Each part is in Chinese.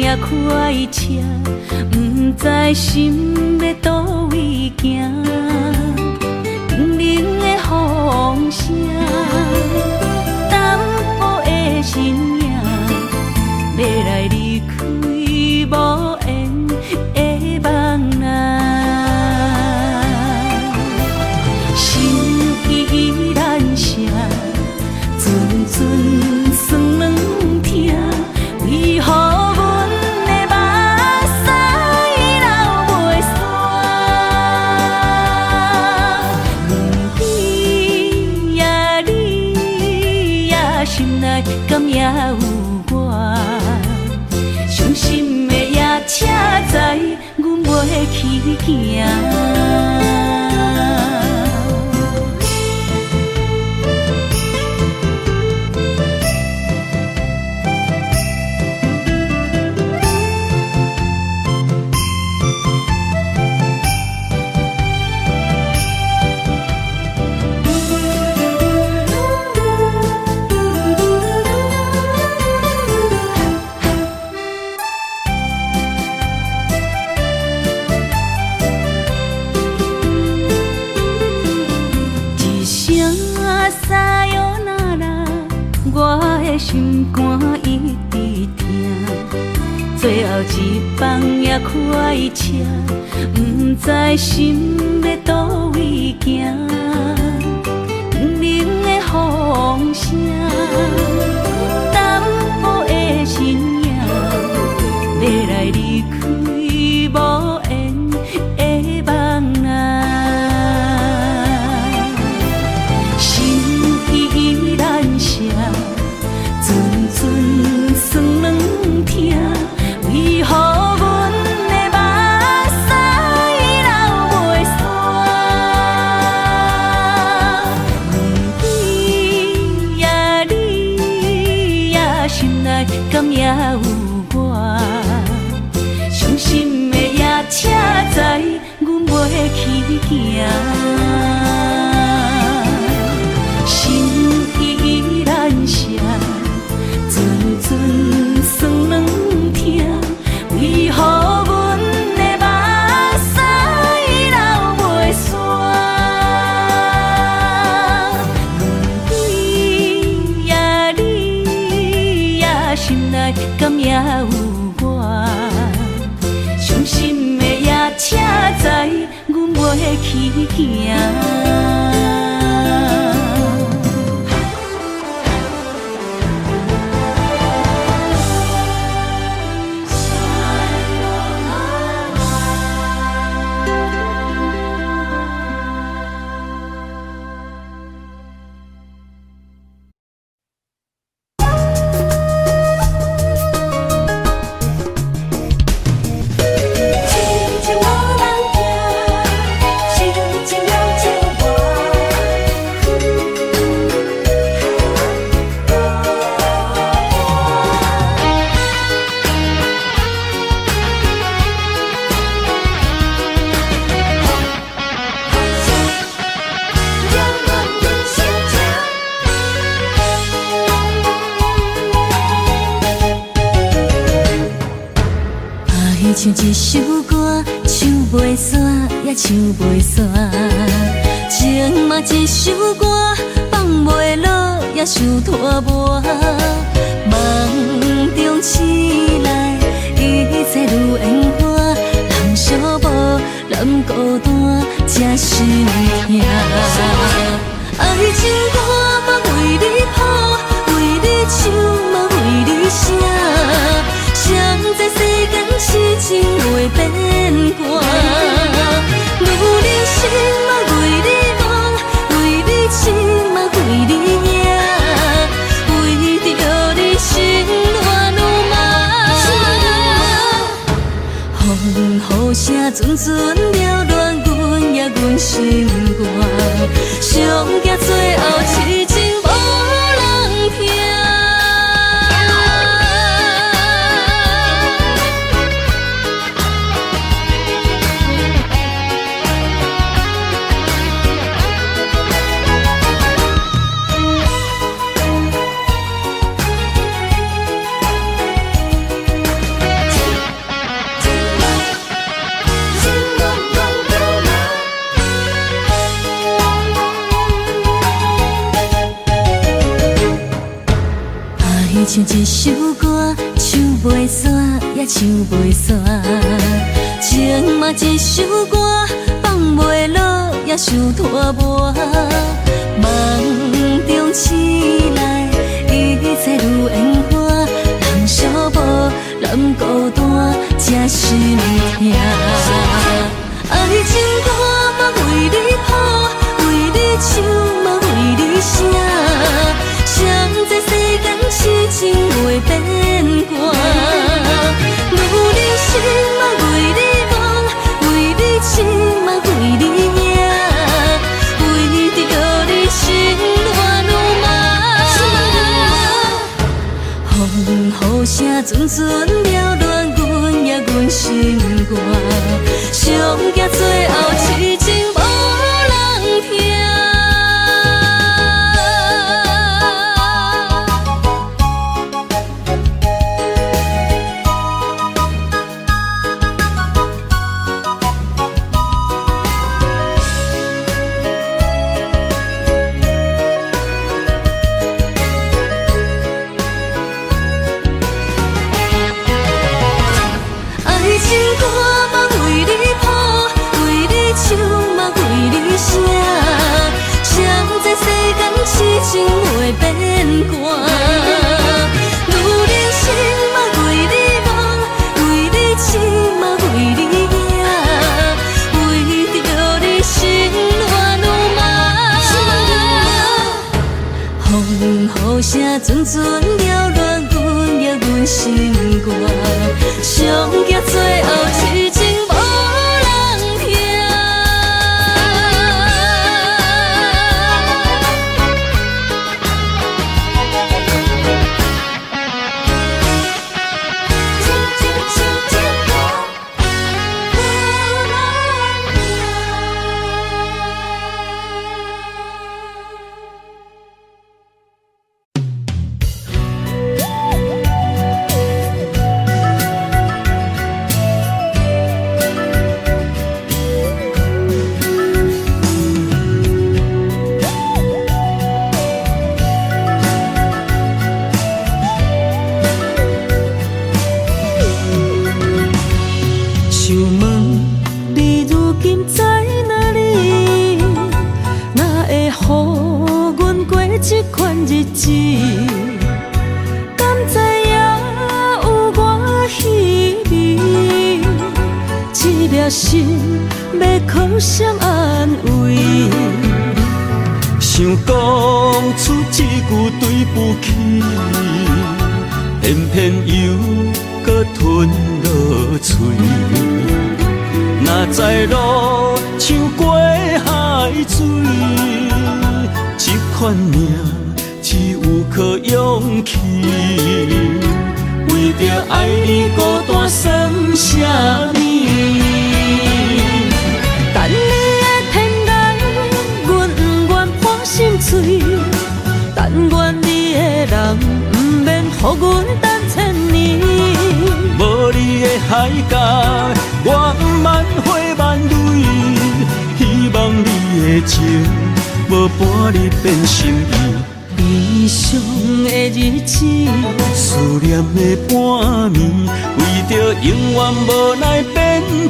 也开车，不知心要倒位行。冷冷的风声，淡薄的身影，要来离开无缘的梦啊。心依依然声，阵阵酸软疼，为何阮的目屎流袂煞？问你呀，你呀，心内敢也有我？伤心的也车载，阮袂去行。心肝一直疼，最后一放也开车，不知心要倒位行。冷冷的风声，淡薄的身影，要来离开无缘的梦啊。心依依然声。阵阵酸软疼，为何阮的目屎流袂煞？问你呀，你呀，心内敢也有我？伤心的也车载，阮袂去行。心依依然声。阵阵酸软疼，为何阮的目屎流袂煞？问你呀，你呀，心内敢也有我？伤心的也车载，阮袂去行。唱一首歌，唱袂煞也唱袂煞；情嘛一首歌，放袂落也想拖磨。梦中醒来，一切如烟花，人寂寞，人孤单，才心痛。爱情歌嘛为你谱，为你唱嘛为你写。谁知世间痴情袂变卦，女人心嘛为你梦，为你情嘛为你赢，为着你心乱如麻。风雨声阵阵缭乱阮也阮心肝，上惊最后痴情无人听。情一首歌，唱袂煞也唱袂煞。情嘛一首歌，放袂落也想拖磨。梦中醒来，一切如烟花，人寂寞，人孤单，才是命。爱情歌嘛为你谱，为你唱嘛为你写，谁知世间痴情袂变卦。女人心嘛为你梦，为你痴嘛为你命，为着你心乱如麻。风雨声阵阵缭乱，阮也阮心肝。上惊最后痴情无人听。痴情袂变卦，女人心嘛为你梦，为你痴嘛为你命，为着你心乱如麻。风雨声阵阵缭乱，阮也阮心肝，上惊最后痴情无人听。心要靠谁安慰？想讲出一句对不起，偏偏又搁吞落嘴。若知路像过海水，这款命只有靠勇气。为着爱你孤单算什么？等你的天涯，阮不愿破心碎。但愿你的人不免予阮等千年。无你的海角，我万花万蕊。希望你的情，无半日变心意。悲伤的日子，思念的半暝，为着永远无奈变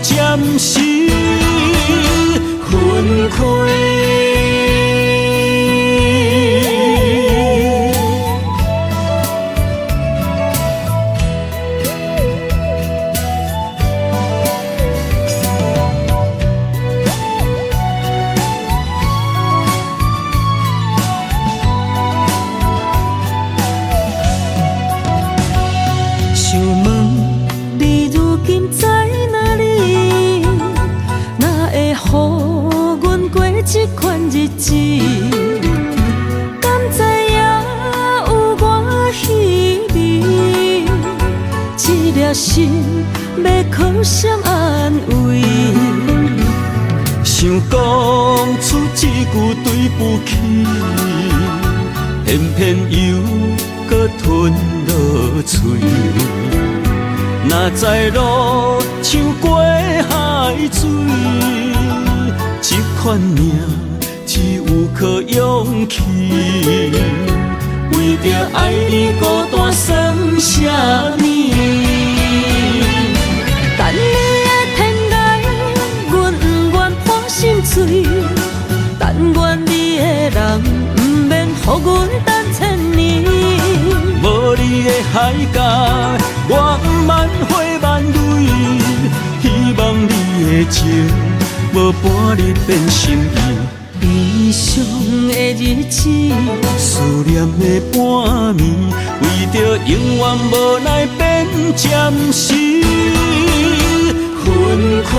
暂时分开。这款日子，敢知影有我稀微？这颗心要靠谁安慰？想讲出一句对不起，偏偏又搁吞落嘴。若知路像过海水。这款命只有靠勇气，为着爱你孤单算什么？等你的天涯，阮不愿破心碎。但愿你的人，不免予阮等千年。无你的海角，我万花万蕊。希望你的情，无半日变心意。悲伤的日子，思念的半暝，为着永远无奈变暂时分开。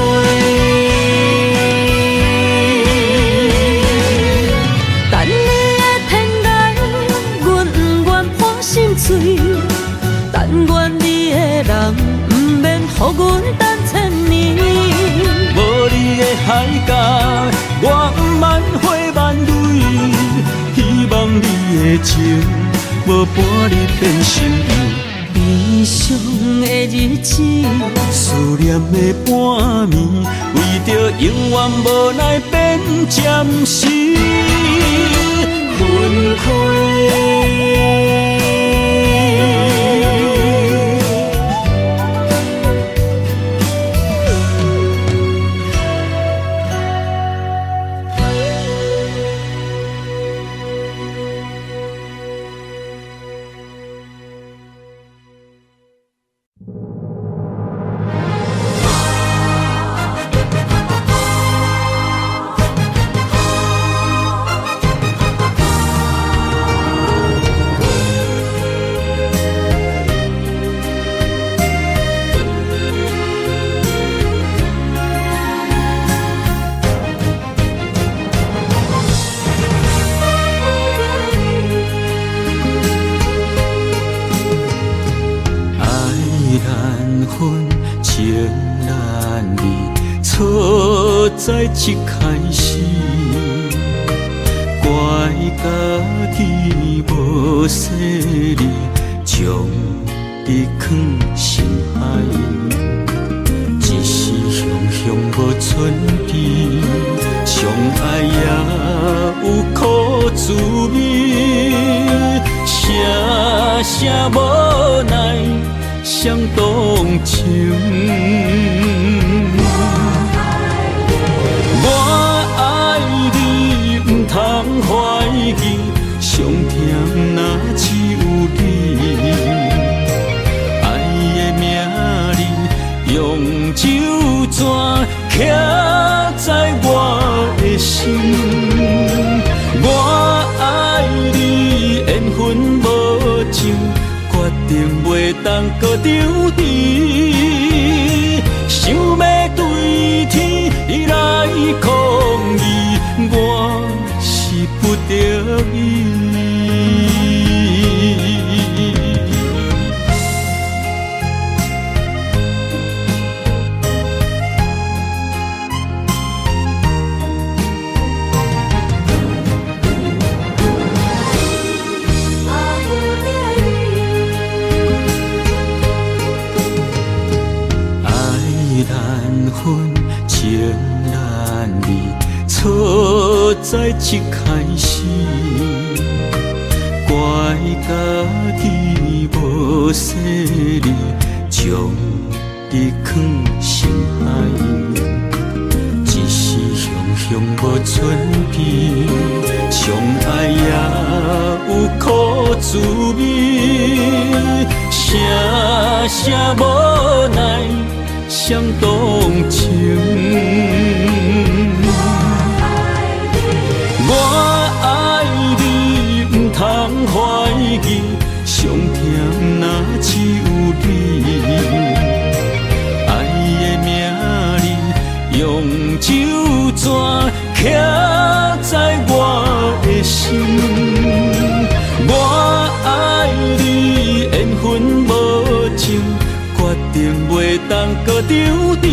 等你的天涯，阮不愿破心碎。但愿你的人，不免予阮等千年。无你的海角，我万花万蕊。希望你的情，无半日变心意。悲伤的日子，思念的半暝，为着永远无奈变暂时分开。在一开始，怪家己无细腻，将你藏心海。一时雄雄无存知，相爱也有苦滋味。声声无奈，伤动情。通怀疑，上甜若只有你。爱的名字，用酒泉刻在我的心。我爱你，缘分无尽，决定袂当搁丢你。想要对天来抗议，我是不得已。爱难分，情难离。错在一开始，怪家己无细腻，将你藏心海。一时雄雄无存知，相爱也有苦滋味。声声无奈，伤动情。我爱你，不通怀疑，上甜若只有你。爱的名字，用酒泉刻在我的心。我爱你，缘分无尽，决定袂当搁丢你。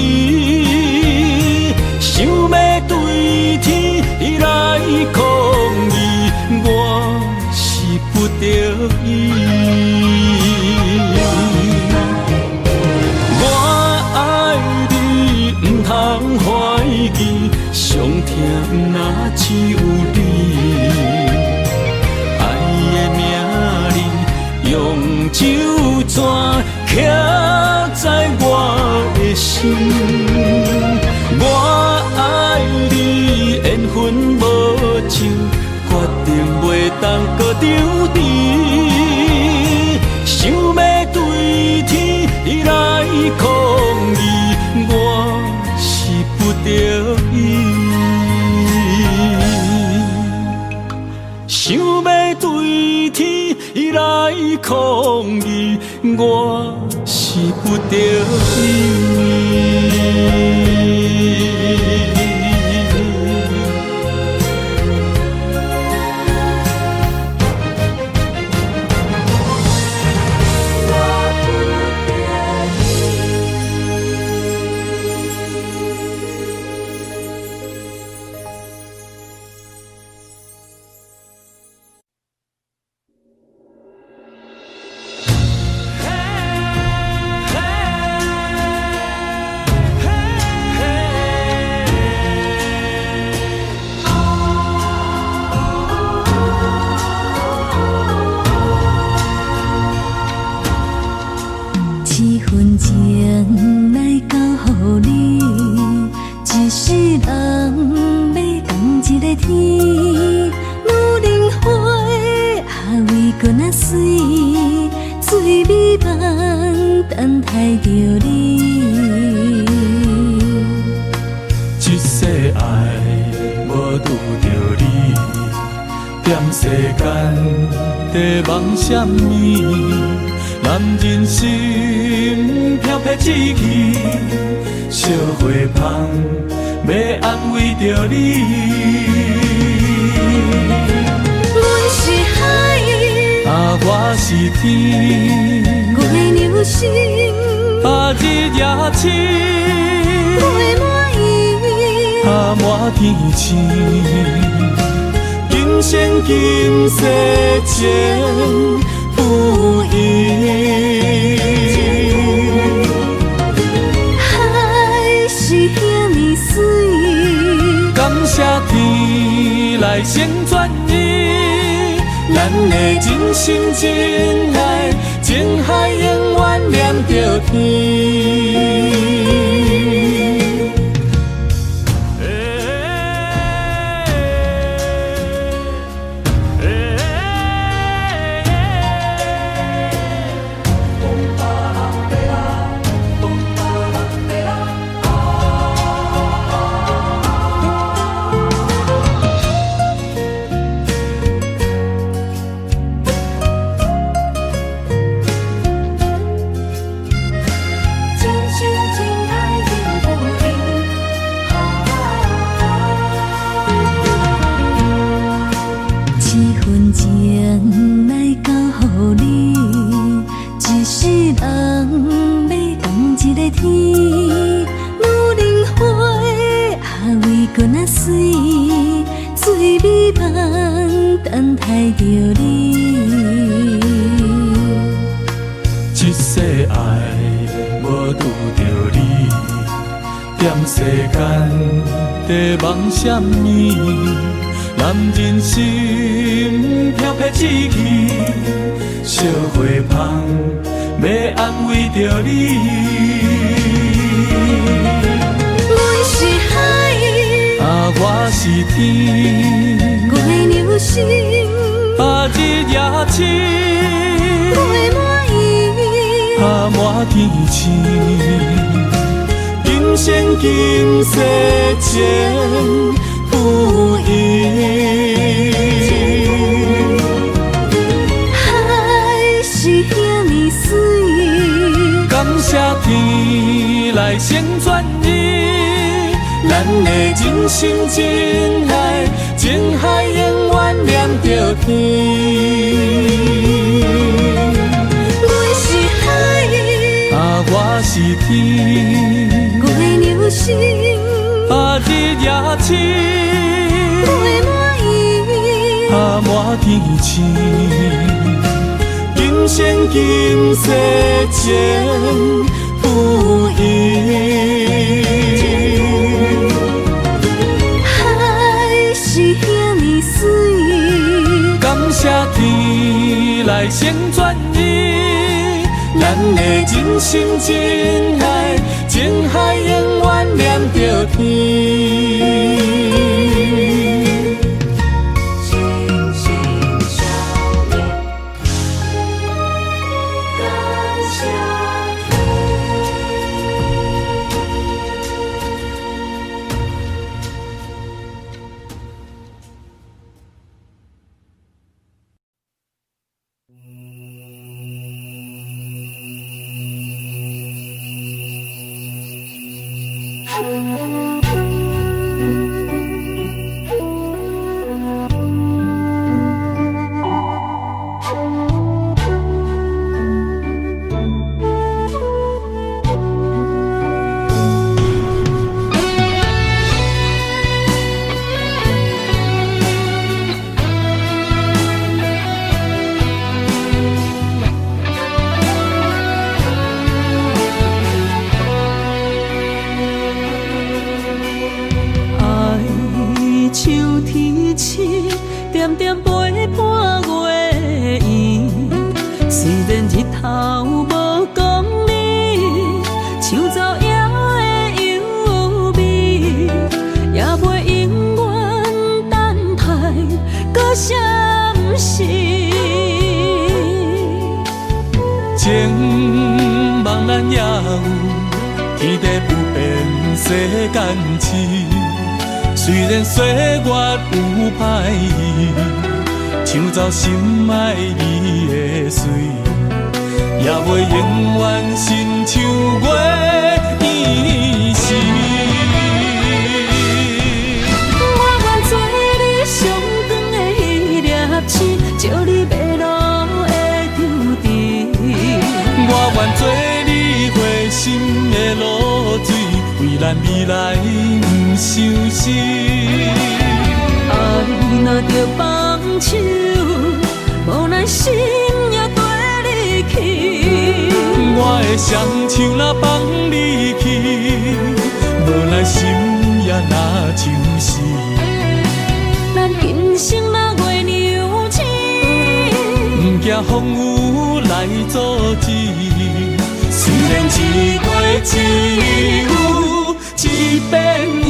想要对天来抗议，我是不得已。我爱你，不通怀疑，上甜若只有你。爱的名心。我爱你，缘分无尽，决定袂当搁张甜。想要对天来抗议，我是不得已。想要对天来抗议，我是不得已。这份情来交予你，一世人要共一个天。女人花还为搁那水，水美梦等待着你。一世爱无拄着你，踮世间在梦什么？男人心飘撇志气，小花香要安慰着你。阮是海，我是天，月流星，日夜星，月满意，满天星。今生今世情不移，海是遐尼水，感谢天来成全伊，咱的真心真爱，情海永远念着天。情来交予你，一世人要共一个天。女人花还为搁那水，水美梦等待着你。一世爱无拄着你，踮世间在梦什么？男人心飘撇志气，小花香要安慰着你。阮是海，我是天，月流星，日夜星，月满意，满天星。今生今世情不移，海是遐尼水，感谢天来成全伊，咱的真心真爱，情海永远念着天。阮是海，我是天，月流星，日夜星，月满意，满天星。今生今世情不移，海是遐尼水，感谢天来成全伊，咱的真心真爱，情海秋天起，点点陪伴月圆。虽然日头无讲理，唱奏也会优美，也袂永远等待搁闪逝。情茫然也有，天地不变，世间痴。虽然岁月有歹意，唱奏心爱你的水，也袂永远亲像月依时。我愿做你上长的迄粒星，照你迷路的丢滴。我愿做你回心的露水，为咱未来不伤心。爱若着放手，无奈心也跟你去。我的双手若放你去，无奈心也若像死。咱今生若月娘星，不惊风雨来阻止。虽然一月只有一遍圆。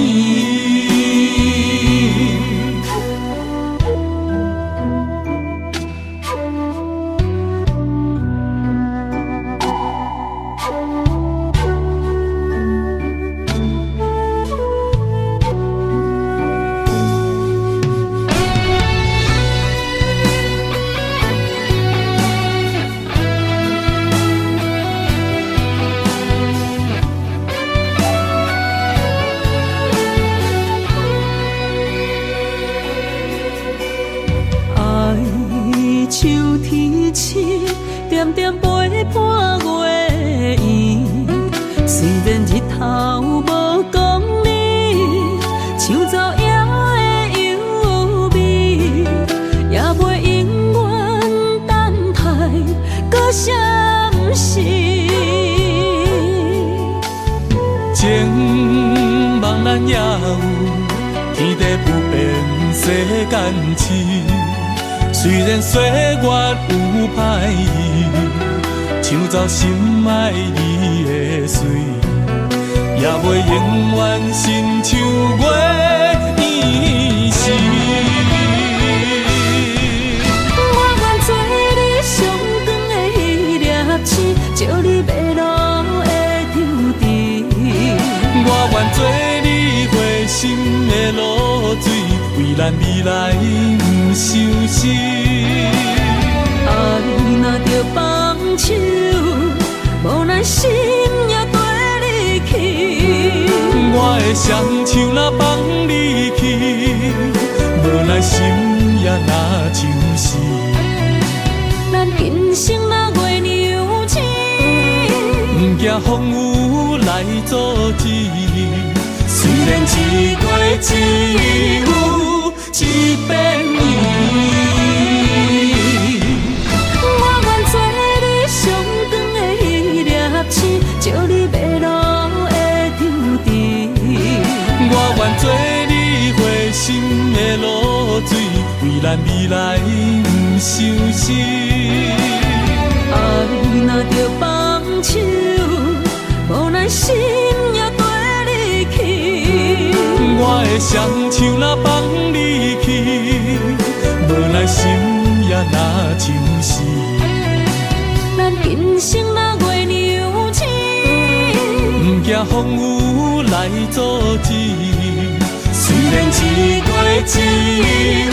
秋天起，点点陪伴月圆。虽然日头无讲理，唱奏也会优美，也袂永远等待搁闪逝。情茫然也有，天地不变，世间痴。虽然岁月有歹意，唱奏心爱你的水，也袂永远亲像月依时。我愿做你上长的迄粒星，照你迷路的丢滴。我愿做你回心的露水，为咱未来不伤心。爱若着放手，无奈心也跟你去。我的双手若放你去，无奈心也若像死。咱今生若月娘星，不惊风雨来阻止。虽然一月只有一遍圆。我愿做你上长的迄粒星，照你迷路的丢滴。我愿做你回心的露水，为咱未来不伤心。爱若着放手，无奈心也跟你去。我的双手若放你去，无奈心也若像死。咱今生若月娘星，不惊风雨来阻止。虽然一月只有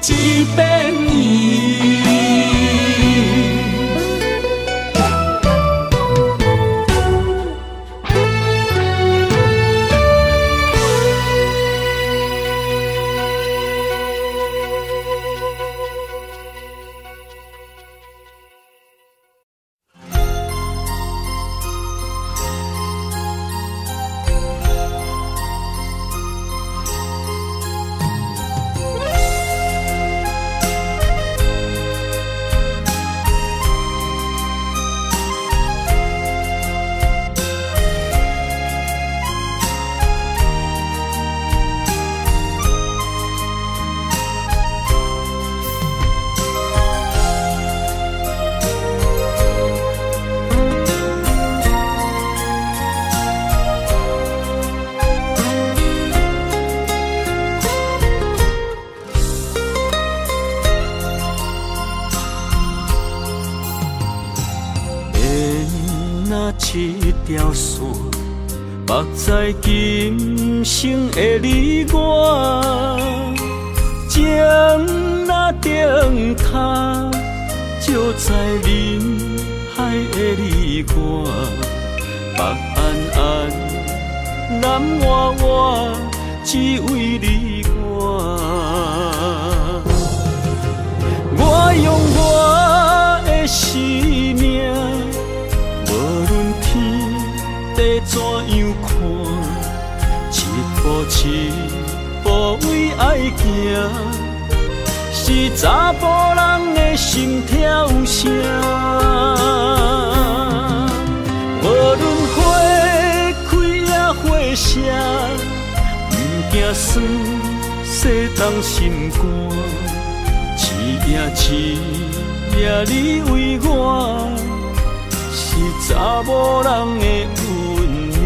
一遍圆。目在今生的你我，情若顶塔，照在人海的你我，北暗暗，南弯弯，只为你我。我用我的生命，无论天地怎样看，一步一步为爱行，是查甫人的心跳声。无论花开也花谢，不惊酸洗冻心肝。一夜你为我，是查某人的运命。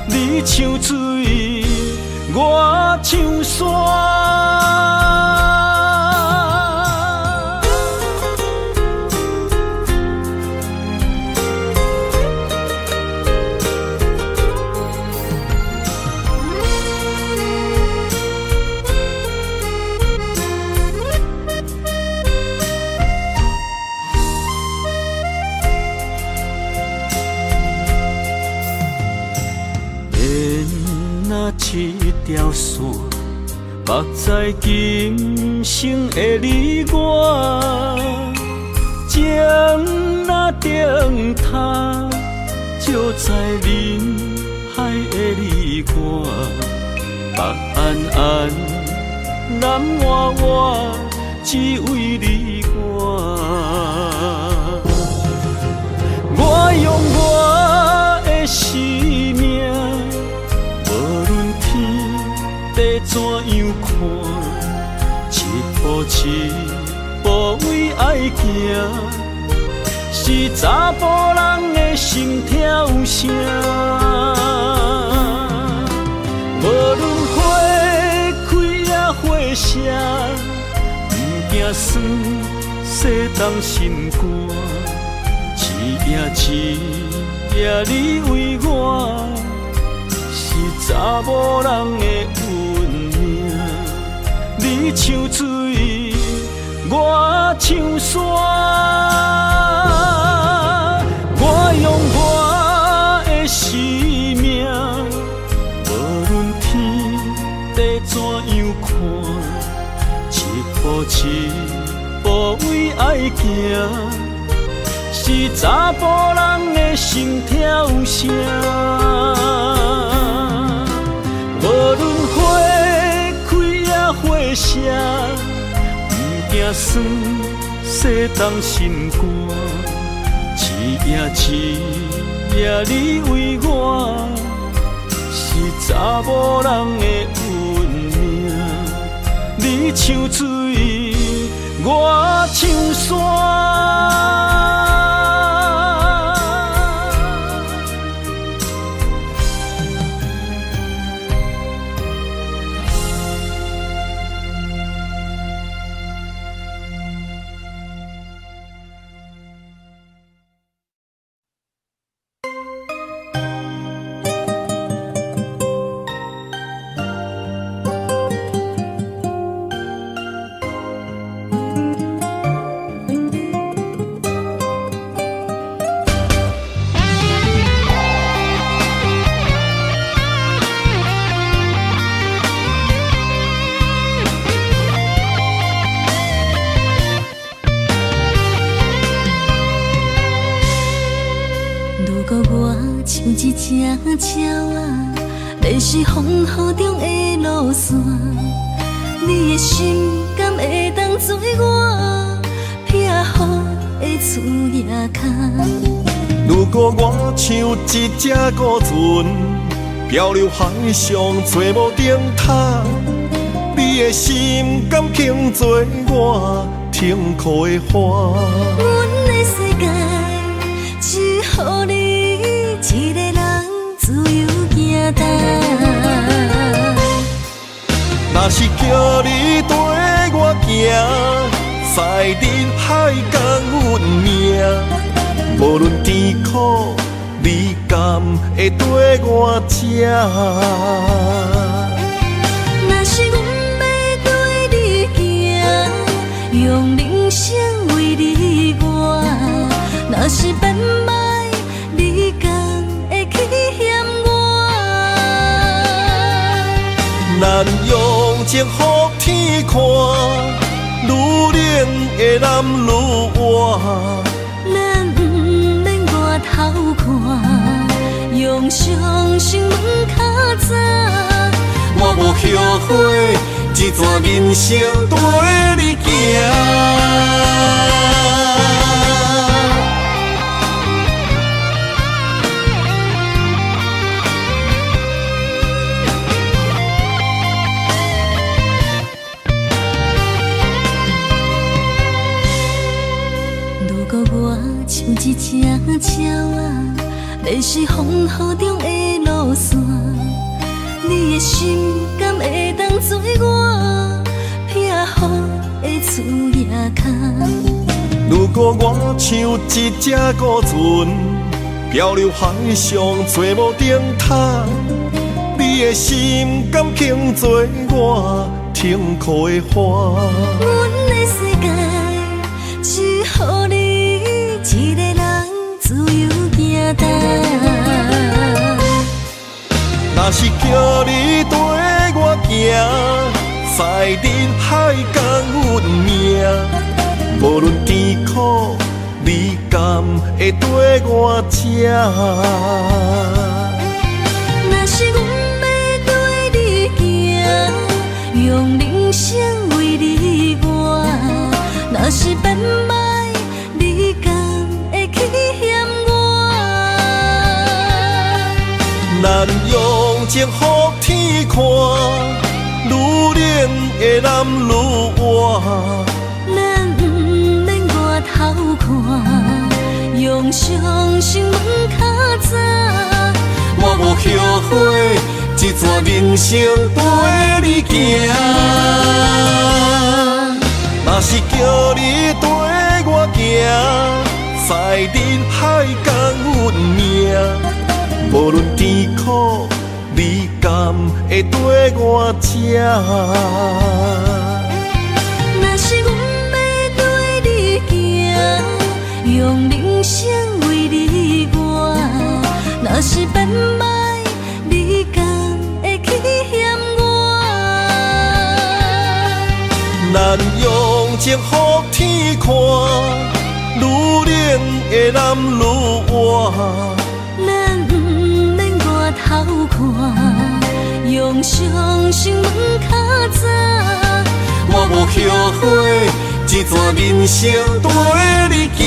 你像水，我像山。一条线，目在今生的你我，情若顶塔，照在人海的你我，北暗暗，南弯弯，只为你我。我用我的生命。地怎样看，一步一步为爱行，是查甫人的心跳声。无论花开也花谢，不惊酸洗冻心肝。一夜你为我。是查某人的运命，你像水，我像山。我用我的生命，无论天地怎样看，一步一步为爱行，是查甫人的心跳声。无论花开也花谢，不惊酸洗冻心肝。一夜你为我，是查某人的运命。你像水，我像山。一只鸟啊，迷失风雨中的路线，你的心敢会当做我撇予的厝野脚？如果我像一只孤船，漂流海上找无顶塔，你的心敢肯做我停靠的花？阮的世界只予你一个人自由行动。若是叫你跟我行，在人海共运命，无论甜苦你敢会跟我吃？若是阮要对你行，用人生为你活，若是变歹，你敢会去嫌我？咱用情予天看，愈冷的男愈活。咱不免外头看，用双心门较早。我无后悔，一段人生跟你行。如果我像一只鸟仔，迷失风雨中的路线，你的心敢会当做我避雨的厝夜空？如果我像一只孤船，漂流海上做无顶塔，你的心敢肯做我停靠的花？阮的世界只予你一个人自由行动。若是叫你跟我行，在人海共运命，无论甜苦，你敢会跟我吃？若是阮要对你行，用人生为你活，若是变歹，你敢会去嫌我？咱用情予天看，愈冷的男愈活。咱不免外头看，用双心门较早。我无后悔，一段人生跟你行。若是叫你跟我行，在人海共运命，无论甜苦，你敢会跟我吃？若是阮要对你行，用人生为你活，若是变歹，你敢会去嫌我？咱用情予天看，愈冷的男愈活。咱不免外头看，用双心门较早。我无后悔，一段人生跟你行。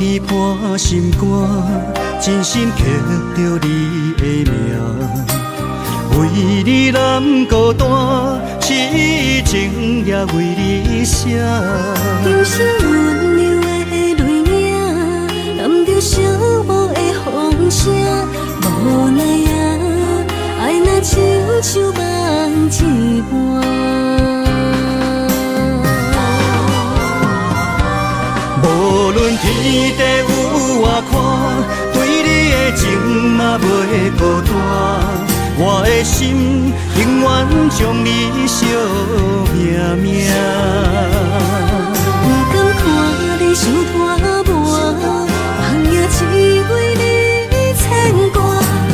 你破心肝，真心刻着你的名，为你难孤单，痴情也为你写。人生温柔的泪影，染着寂寞的风声，无奈啊，爱若亲像梦一半。无论天地有外宽，对你的情嘛袂孤单。我的心永远将你惜命命。不敢看你伤拖磨，梦也只为你牵挂。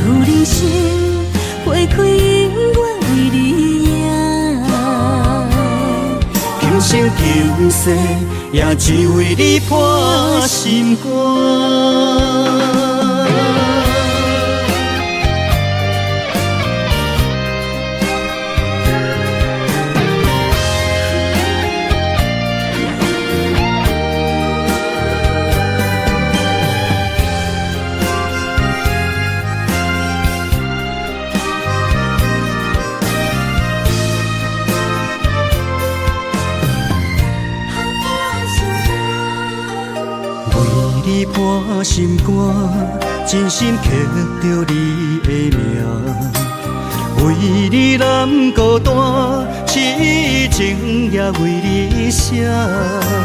有人生花生求世，也只为你破心肝。破心肝，真心刻着你的名，为你难孤单，痴情也为你写。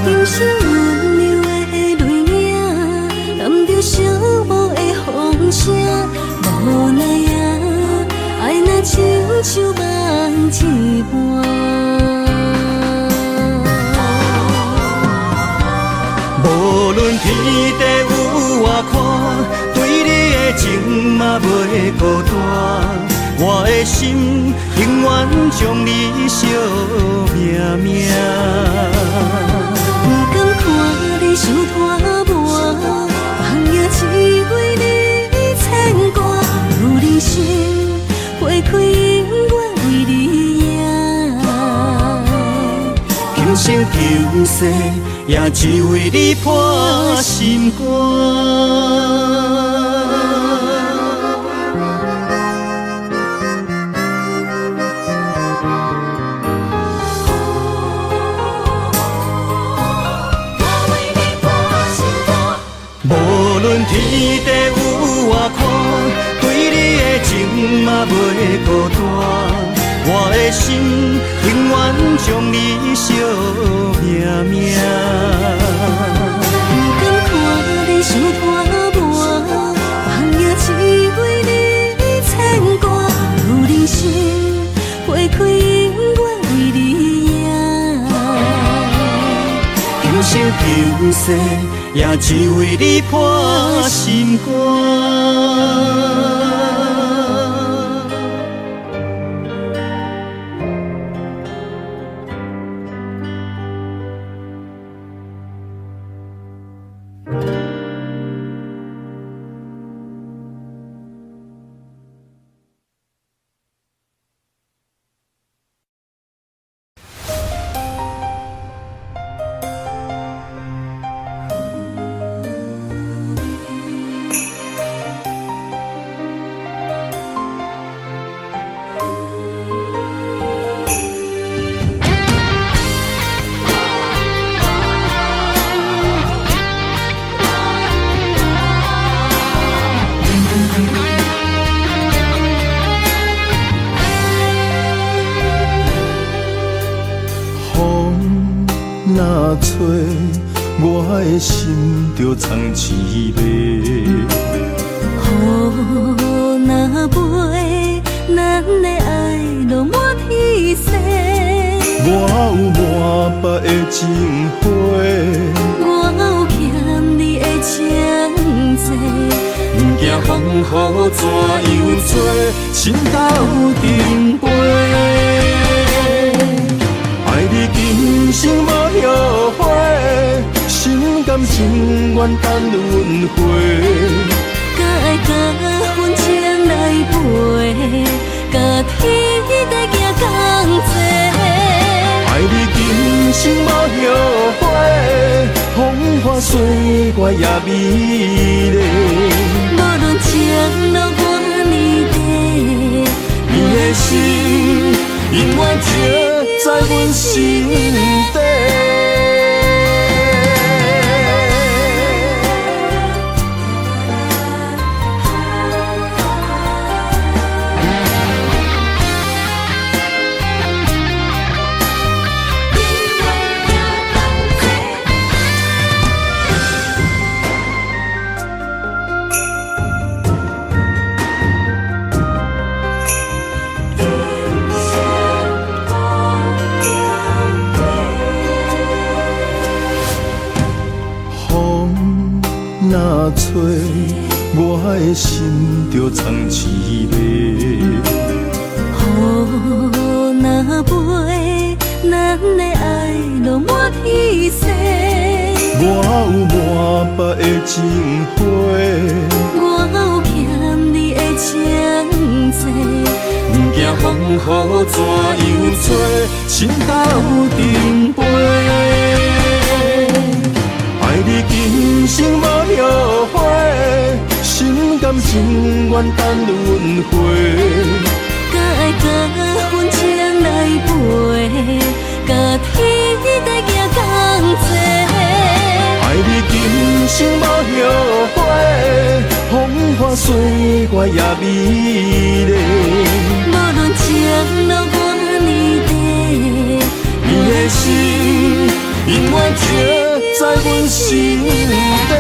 人生温柔的泪影，染着寂寞的风声，无奈啊，爱若亲像梦一般。无论天地有外宽，对你的情嘛袂孤单。我的心永远将你惜命命。不甘看你受拖磨，梦也只为你牵挂。有人生花开永远为你赢，求生求世。也只为你破心肝。无论天地有外宽，对你的情嘛袂孤单。我的心永远将你惜命命。不甘看你受拖磨，梦也只为你牵挂。有人生花开永远为你赢，求生求世，也只为你破心肝。若吹，我的心就藏滋味。雨若飞，咱的爱落满天星。我有满腹的情花，我有欠你的情债。不惊风雨怎样做，心斗阵飞。爱你今生无后悔，心甘情愿等轮回。甲爱甲份情来陪，甲天地行同齐。爱你今生无后悔，风花雪月也美丽。无论前路偌呢短，你的心永远刻在阮心底。若吹，我的心就藏滋味。雨若飞，咱咱的爱落满天星。我有满腹的情花，我有欠你的情债，不惊风雨怎样吹，心斗阵飞。爱你今生无后悔，心甘情愿等轮回。甲爱甲份情来陪，甲天地行同齐。爱你今生无后悔，风花雪月也美丽。无论情路偌呢短，你的心永远刻在阮心底。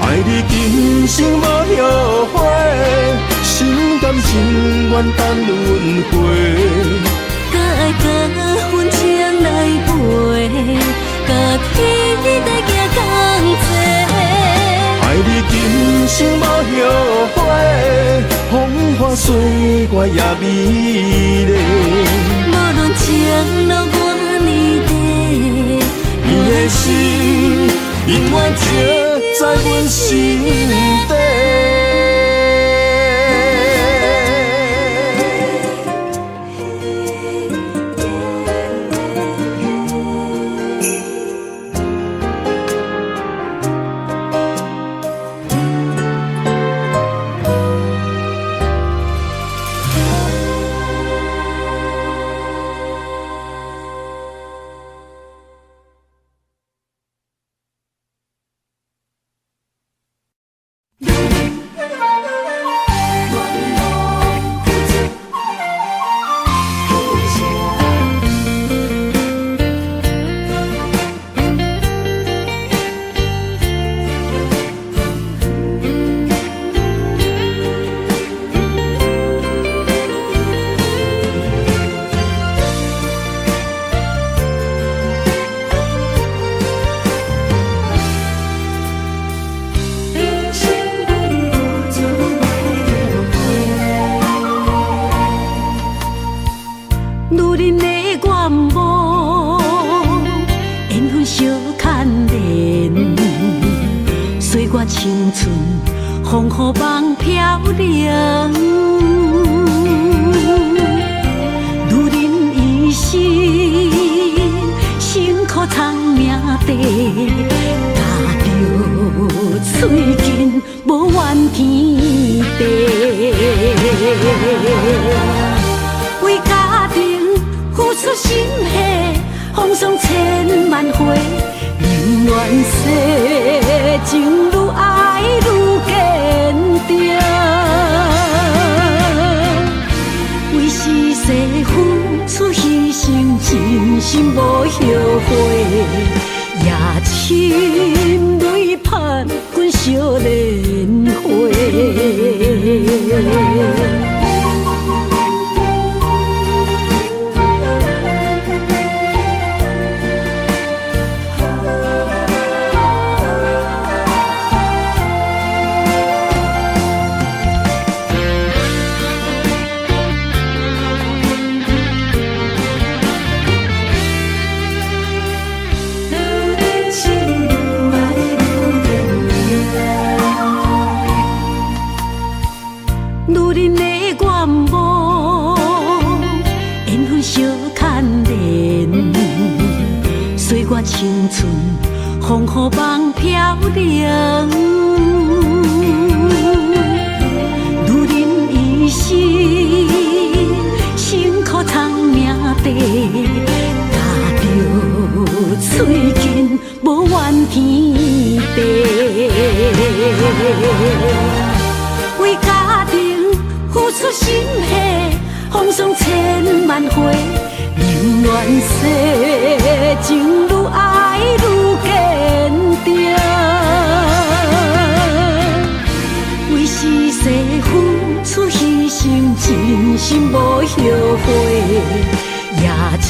爱你今生无后悔，心甘情愿等轮回。甲爱甲份情来陪，甲天地行同齐。爱你今生无后悔，风花雪月也美丽。无论情路偌呢短，你的心永远刻在阮心底。青春风雨梦飘零，女人一生辛苦苍命地，踏着嘴筋无怨天地，为家庭付出心血，风霜千万回。宁愿世情愈爱愈坚定，为是世付出牺牲，真心无后悔，也深泪盼阮少年花。女人的愿望，缘分相牵连，岁月青春，风雨梦飘零。女人一生辛苦苍命地，踏着嘴筋无怨天地，为家庭付出心血，风霜千万回，宁愿世情愈爱愈坚定，为是世付出牺牲，真心无后悔，也深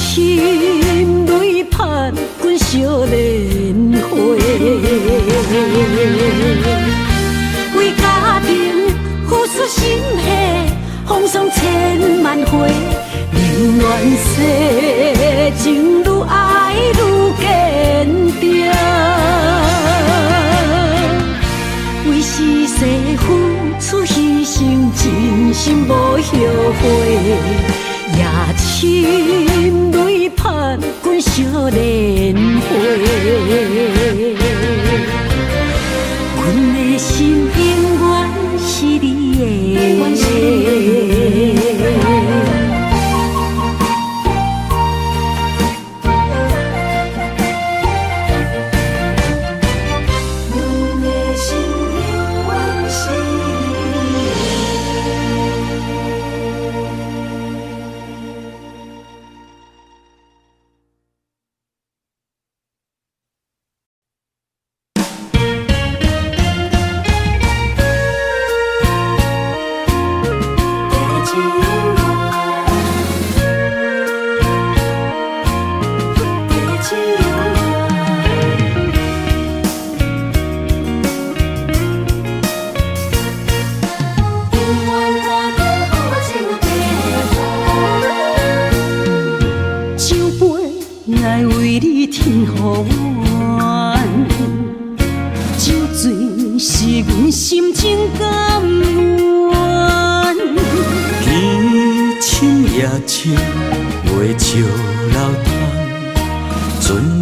泪盼阮。少年花。为家庭付出心血，风霜千万回，宁愿世情愈爱愈坚定。为是世付出牺牲，真心无后悔。夜深泪盼阮少年花，阮的心永远是你的。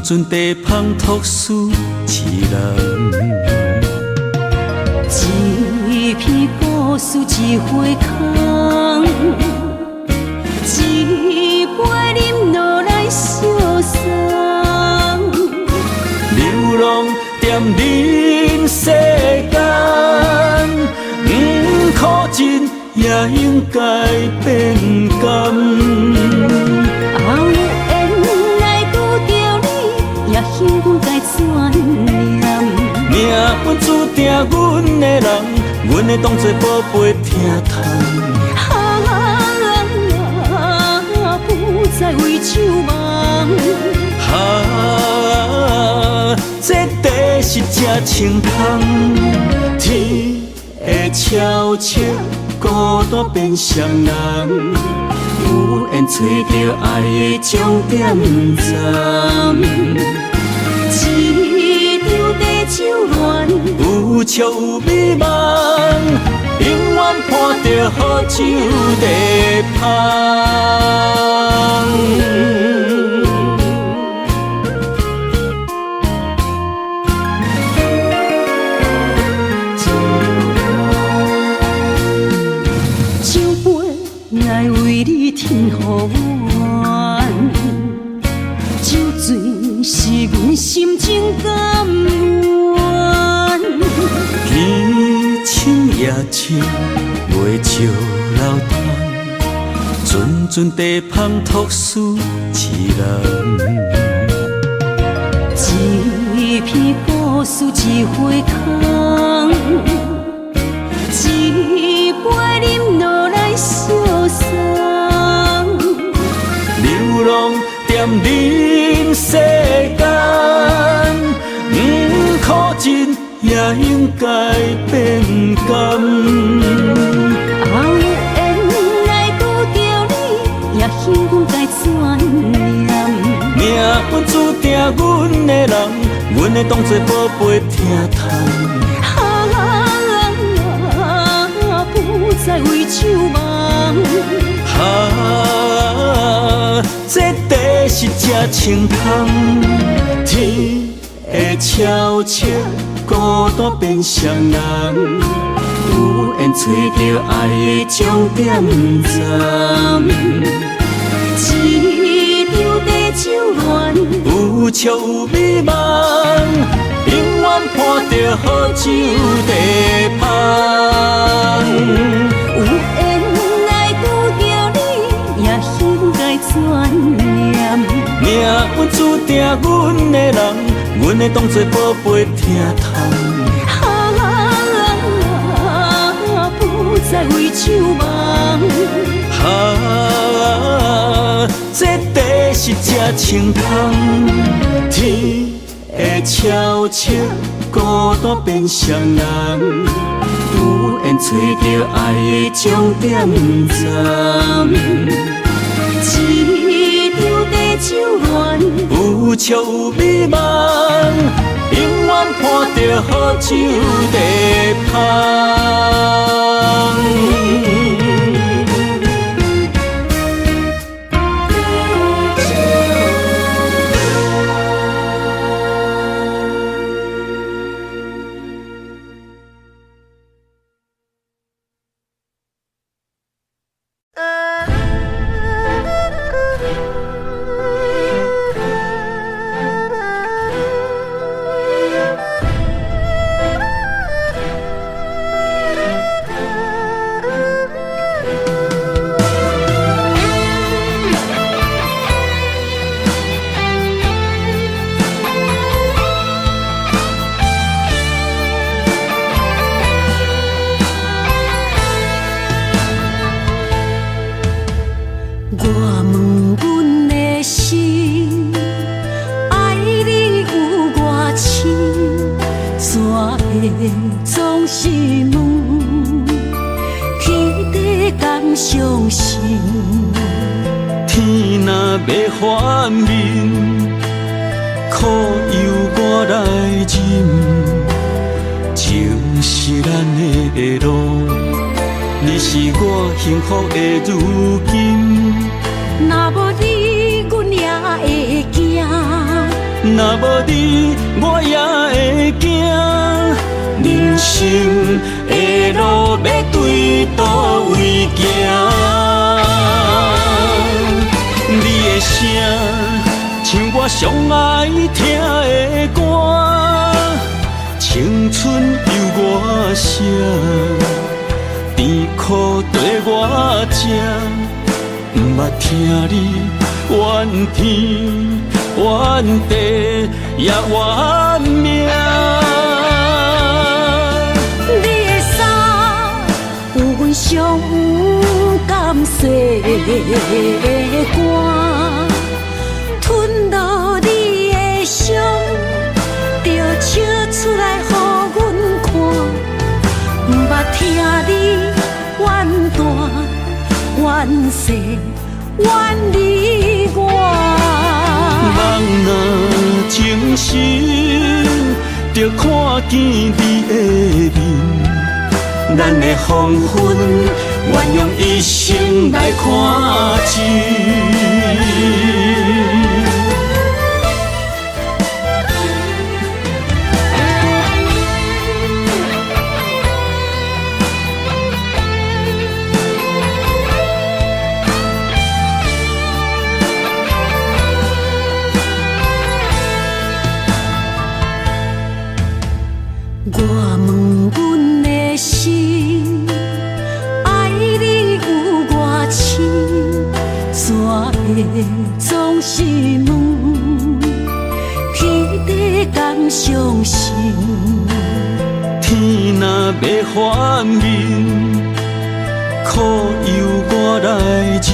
阵地芳托书痴人，一片故事一花空，一杯饮落来相送。流浪踮人世间，不可真也应该变甘。幸运该怎念？命运注定阮的人，阮会当作宝贝疼痛。不再为酒梦。这地是真清空，天会悄悄孤单变双人，有缘找到爱的终点站。一场地酒恋，有笑有美梦，永远伴着好酒地芳。酒杯爱为你添予阮，酒醉是阮心情甘愿。天深夜深袂笑流淌，阵地芳托书痴人。一片故事一花空，一杯饮落来相送。流浪踮人世间，不可真也应该变甘。有缘来拄着你，也幸运该怎念？命运注定阮的人，阮会当作宝贝疼痛。不再为酒梦。这地是真清空，天会悄悄孤单变双人，有缘找到爱的终点站。一场地酒恋，有笑有美梦，永远伴着好酒地芳。有缘来拄着你，也应该怎念？命运注定阮的人，阮会当作宝贝疼痛。不再为酒梦。这地是这清芳，天会悄悄孤单变双人，有缘找到爱的终点站。一场地酒恋，有笑有美梦，永远伴着好酒地香。总是问，天地敢相信？天若要反面，苦由我来忍。情是咱的路，你是我幸福的如今。若无你，阮也会惊；若无你，我也会惊。人生的路要对倒位行？你的声像我上爱听的歌，青春由我写，甜苦对我吃，不捌听你怨天怨地也怨命。上甘细的歌，吞落你的伤，就笑出来予阮看。不捌听你怨大怨小怨你我。梦若情深，就看见你的面。咱的黄昏，愿用一生来看尽。我问阮的心，爱你有偌深，怎会总是问，天地敢相信？天若要反面，苦由我来忍。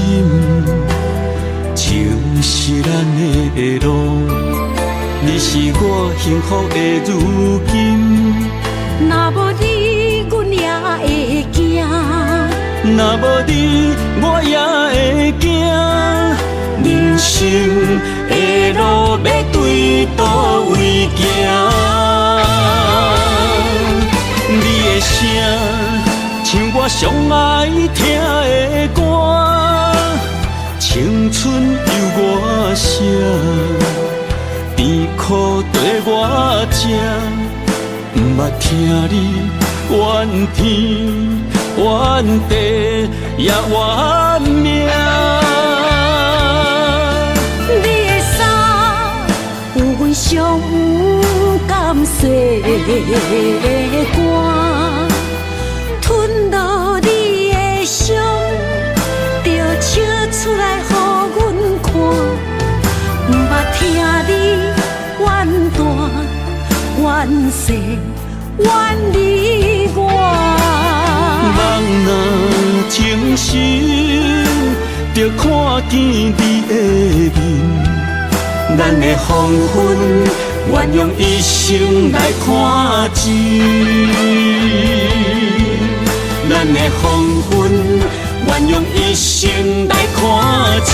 情是咱的路，你是我幸福的如今。若无你，阮也会惊；若无你，我也会惊。人生的路要对倒位行？你的声像我上爱听的歌，青春由我写，甜苦对我吃。不捌听你怨天怨地也怨命。你的衫有阮上甘细的歌，吞落你的伤，就笑出来予阮看。不捌听你怨大怨小怨你我。梦若情深，就看见你的面。咱的黄昏，愿用一生来看尽。咱的黄昏，愿用一生来看尽。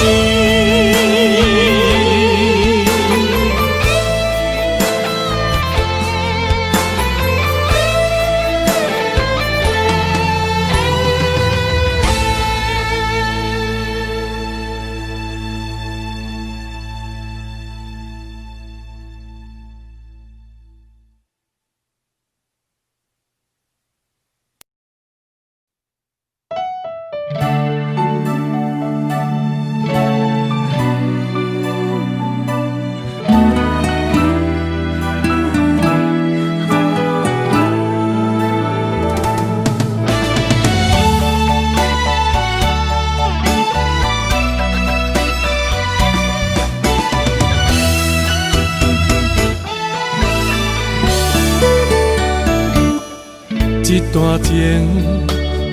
一段情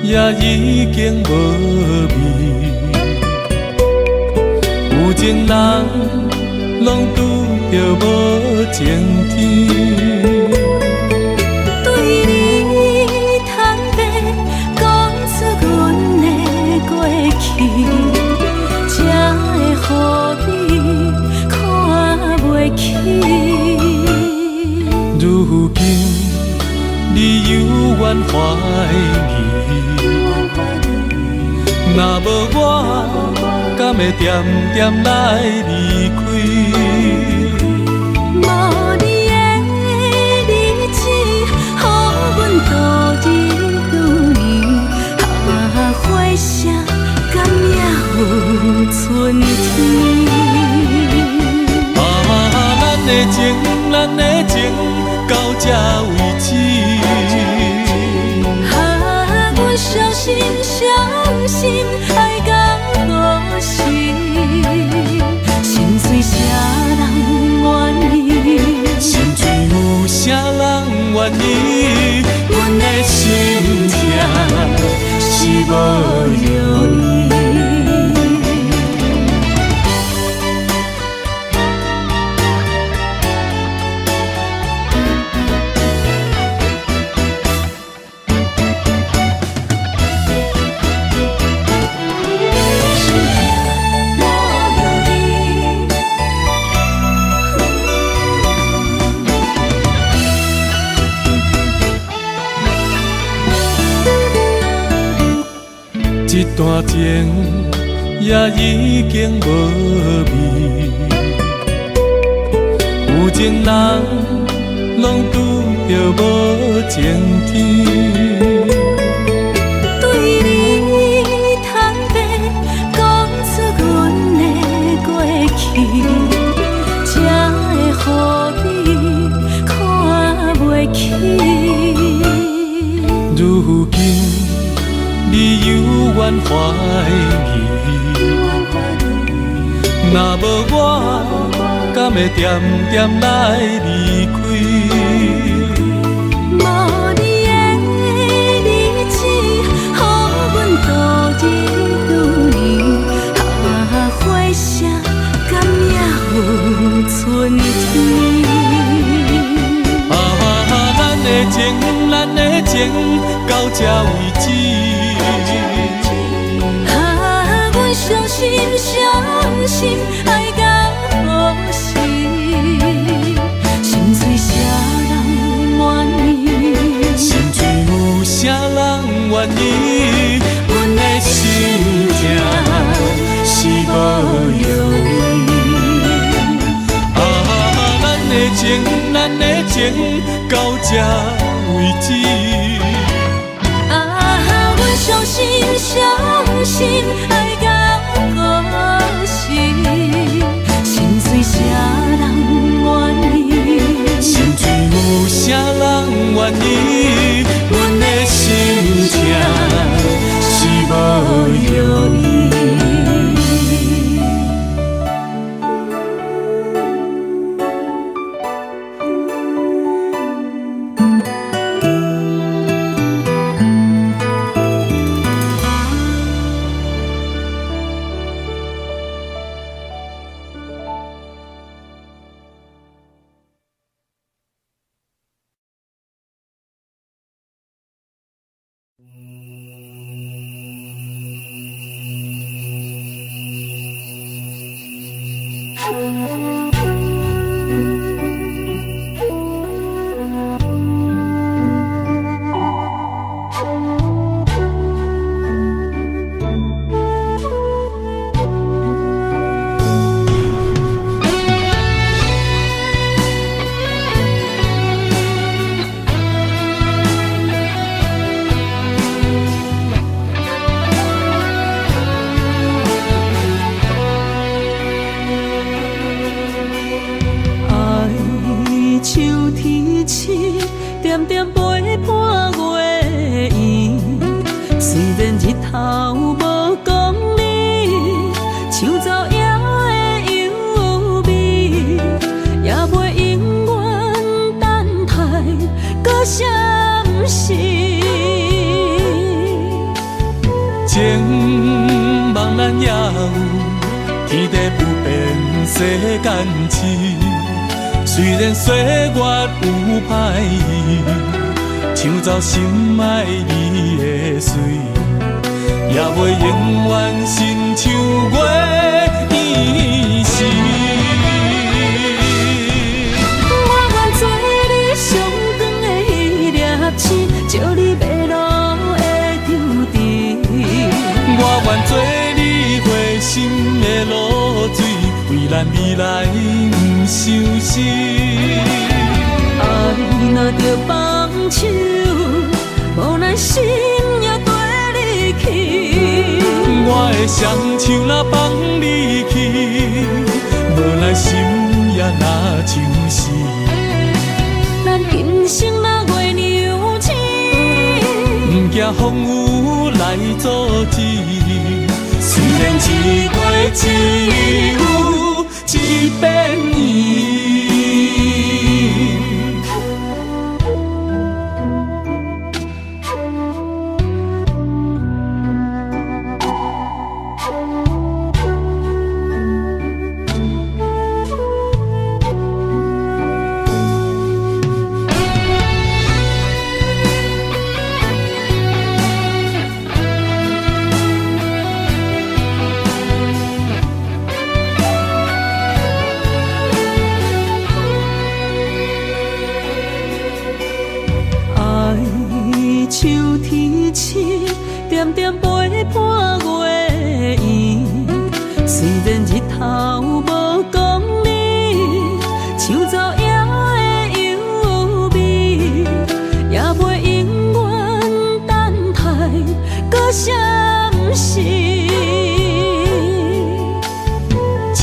也已经无味，有情人拢拄着无情天。对你坦白讲出阮的过去，才会予你看袂起。如今你犹原怀疑，若无我，敢会点点来离开？无你的日子，予阮度日如年，花谢敢也有春天。咱的情，咱的情，到这为止。阮相信，相信爱到何时？心碎啥人愿意？心碎有啥人愿意？阮的心痛是无容易。一段情也已经无味，有情人拢拄着无情天。对你坦白讲出阮的过去，才会予你看袂起。如今你犹原怀疑，若无我，敢会点点来离开？无你的日子，予阮度日如年，花谢敢也有春天。咱的情，咱的情，到这为止。阮相信，相信爱到何时？心碎啥人愿意？心碎有啥人愿意？阮的心痛是无容易。咱的情，咱的情，到这为止。阮相信，相信爱到何时？心碎啥人愿意？心碎有啥人愿意？阮的心痛是无容易。秋天起，点点陪伴月圆。虽然日头无讲理，像走夜的优美，也袂永远等待搁闪逝。情茫然也有，天地不变，世间市。虽然岁月有歹意，抢走心爱你的水，也袂永远亲像月圆时。我愿做你上长的迄粒星，照你迷路的丢滴。我愿做你回心的露水，为咱未来不相思。爱若着放手，无咱心也跟你去。我的双手若放你去，无咱心也若像是。咱今生若月娘星，不惊风雨来阻止。虽然一月一有一变圆。秋天起，点点陪伴月圆。虽然日头无讲理，像走夜的优美，也袂永远等待搁闪逝。情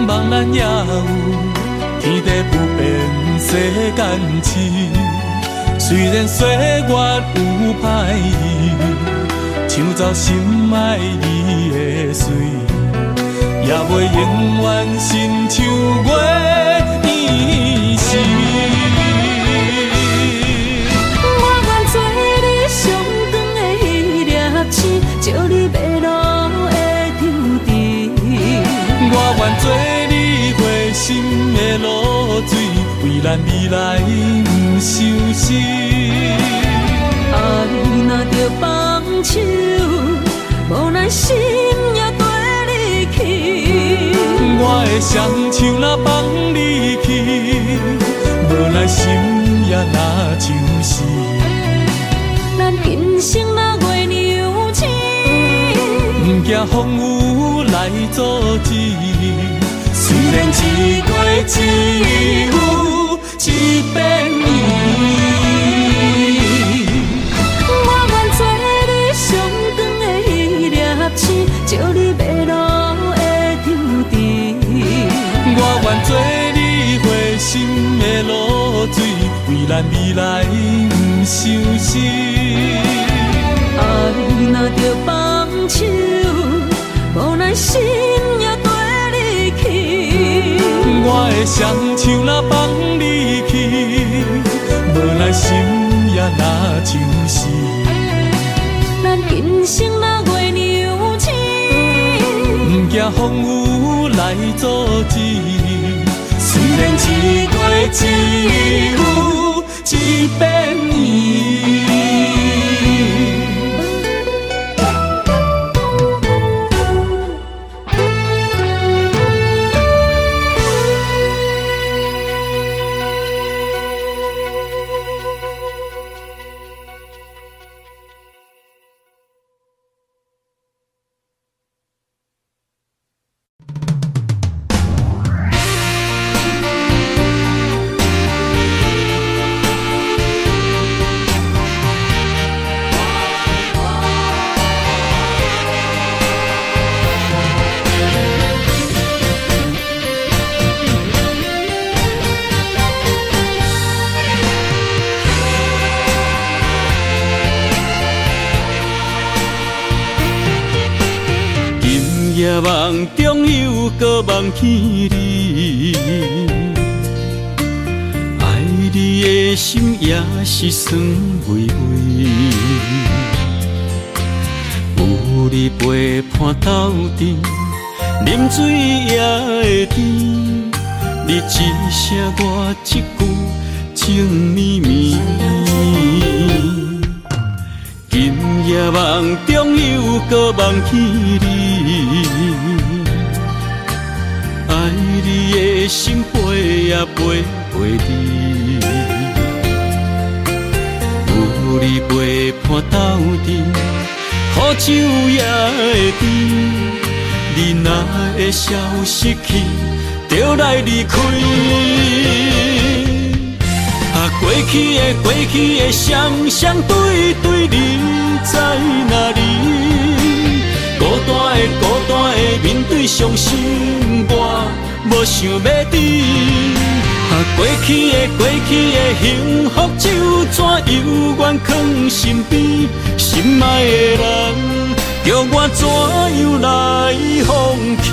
茫然也有，天地不变，世间市。虽然岁月有歹意，抢走心爱你的水，也袂永远亲像月圆时。我愿做你上长的迄粒星，照你迷路的丢滴。我愿做你回心的露水，为咱未来不相思。爱若着放手，无咱心也跟你去。我的双手若放你去，无咱心也若像是。咱今生若月娘星，不惊风雨来阻止。虽然一月一有一变圆。照你迷路的丢滴。我愿做你回心的露水，为咱未来不相思。爱若着放手，无咱心也跟你去。我的双手若放你去，无咱心也若像是。咱今生若月娘星，不惊风雨来阻止。虽然一月一有一变圆。夜梦中又搁梦起你，爱你的心也是酸微微。有你陪伴斗阵，啉水也会甜。你一声我一句，情绵绵。今夜梦中又搁梦起你，爱你的心飞呀飞飞你，有你陪伴斗阵，苦酒也会甜。你若会消失去，就来离开。过去的双对对，你在哪里？孤单的面对伤心，我无想要知。过去的幸福就怎犹原藏身边？心爱的人，叫我怎样来放弃？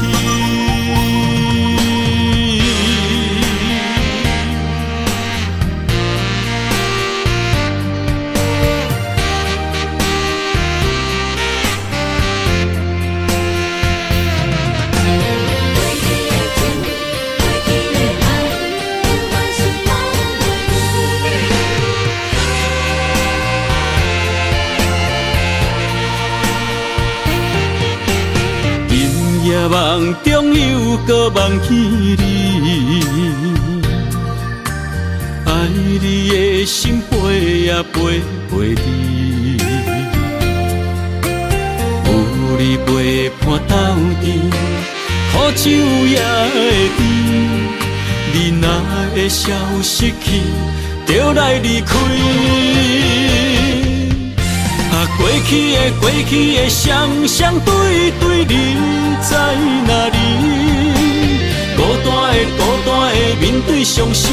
夜梦中又搁梦起你，爱你的心飞呀飞飞你，有你陪伴斗阵，苦酒也会甜。你若会消失去，就来离开。过去的双对对，你在哪里？孤单的面对伤心，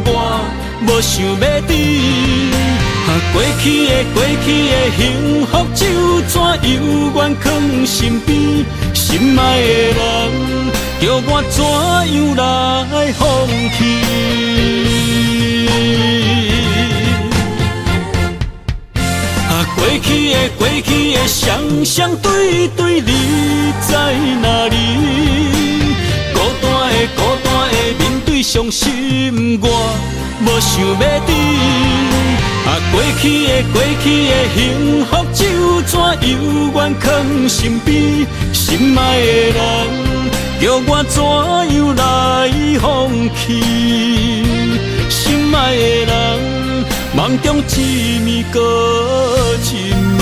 我无想要知。过去的幸福就怎犹原藏身边？心爱的人，叫我怎样来放弃？过去的双对对，你在哪里？孤单的面对伤心，我无想要知。过去的幸福就怎犹原藏身边？心爱的人，叫我怎样来放弃？心爱的人，梦中一暝搁一暝。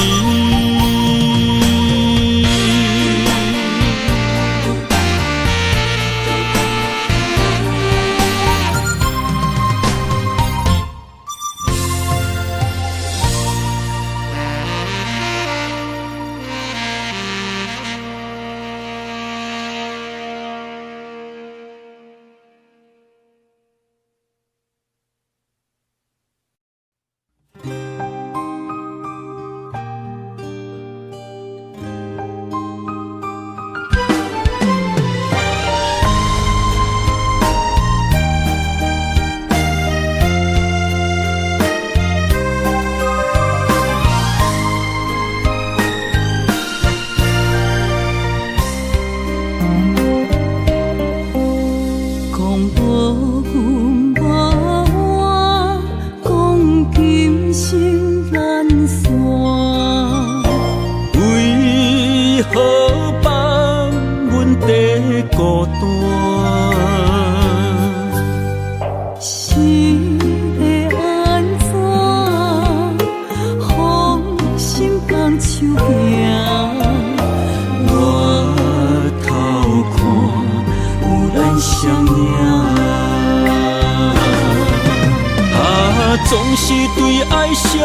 总是对爱惜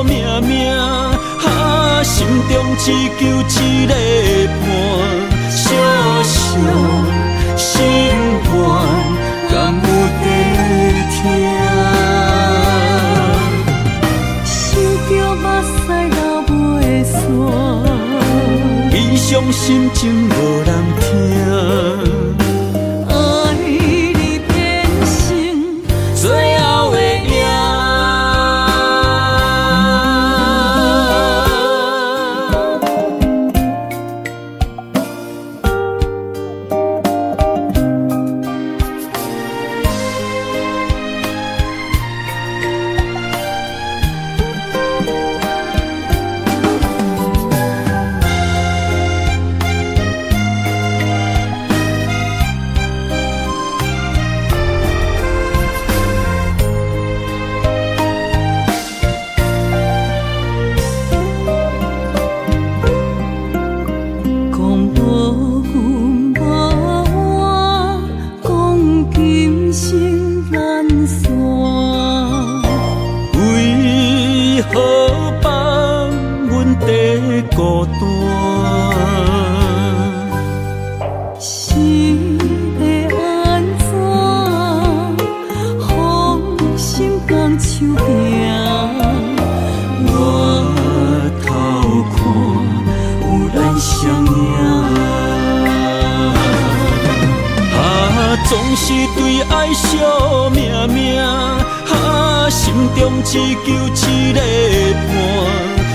命命，心中只求一个伴，小小心愿，敢有地听？想着目屎流袂煞，悲伤心情无人好放阮在孤单。是要安怎？风心甘手柄，我偷看有咱相影。总是对爱惜命命，心中只求一个伴，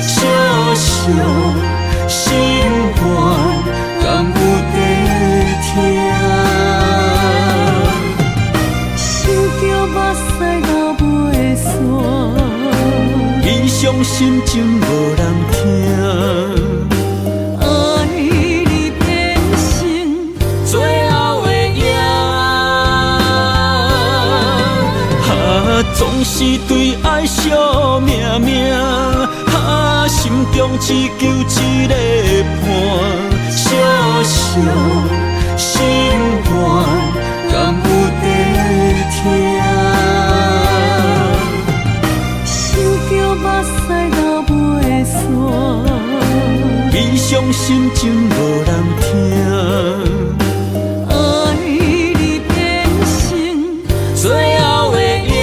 小小心愿，敢有在听？想着目屎流袂煞，悲伤心情无人听。总是对爱惜命命，心中只求一个伴，小小心愿，敢有在听？想着目屎流袂煞，悲伤心情无人听。爱你变成最后的影。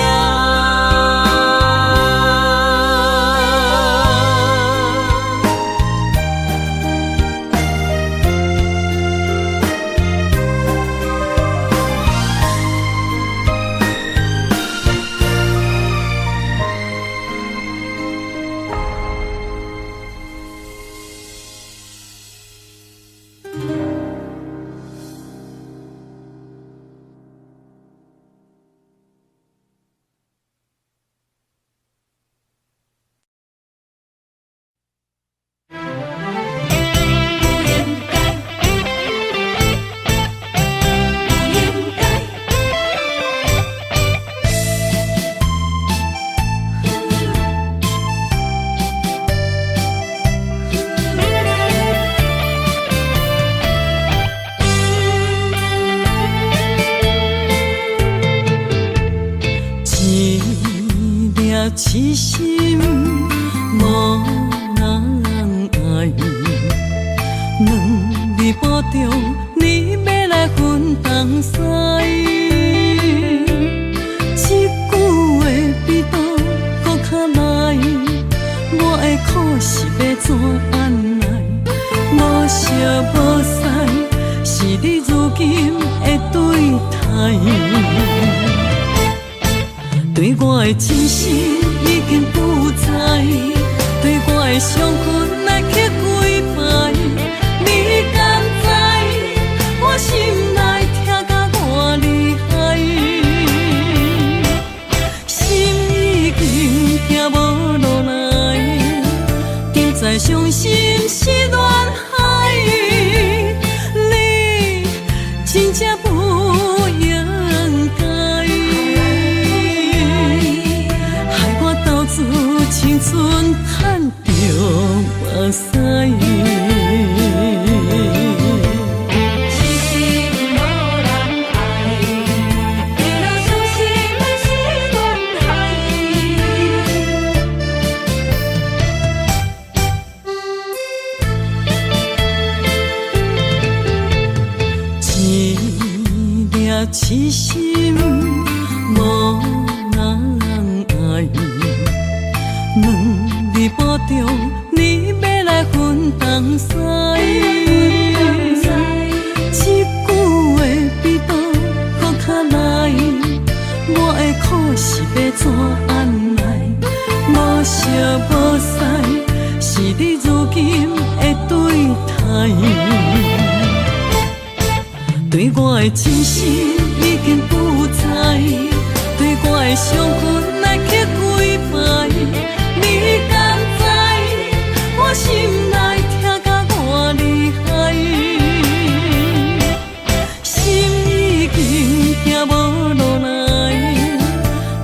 痴心无人爱，两字保重，你要来分东西。一句话比倒搁较来，我的苦是要怎安来？无惜无使，是你如今的对待。对我的真心已经不知，对我的伤痕来去几摆，你敢知？我心内痛甲偌厉害，心已经行无落来，定在伤心是恋海，你真正不应该。青春赚着目屎，痴心无人爱，为了伤心的是恋海。一粒痴心无人爱。两字保重，你要来分东西。一句话比倒搁较来，我的苦是要怎安来？无惜无使，是你如今的对待。对我的真心已经不知，对我的伤痕来去几摆。你敢知？我心内痛甲偌厉害，心已经行无落来，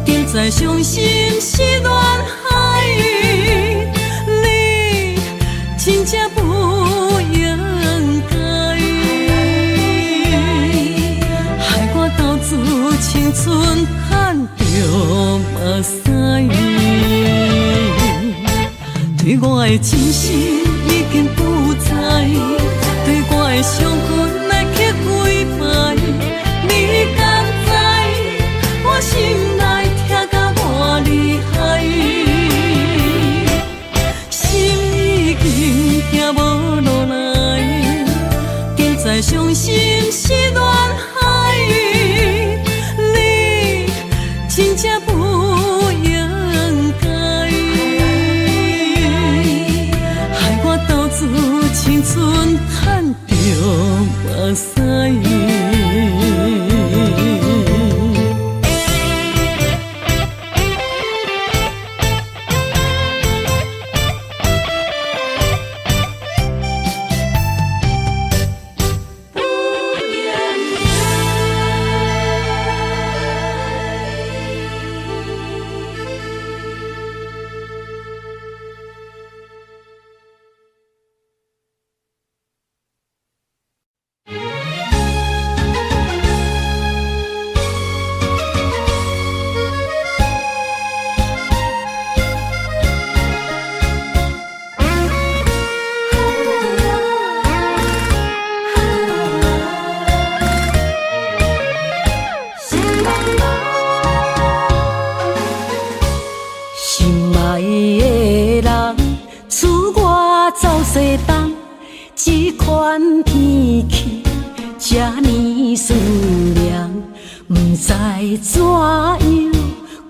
定在伤心是恋海，你真正不应该，害我斗自青春赚着目屎。对我的真心已经不知，对我的伤痕来去几摆，你敢知我心内痛甲偌厉害？心已经行无落来，现在伤心是恋海，你真正不应该。青春赚着目屎。这款天气这呢思念，不知怎样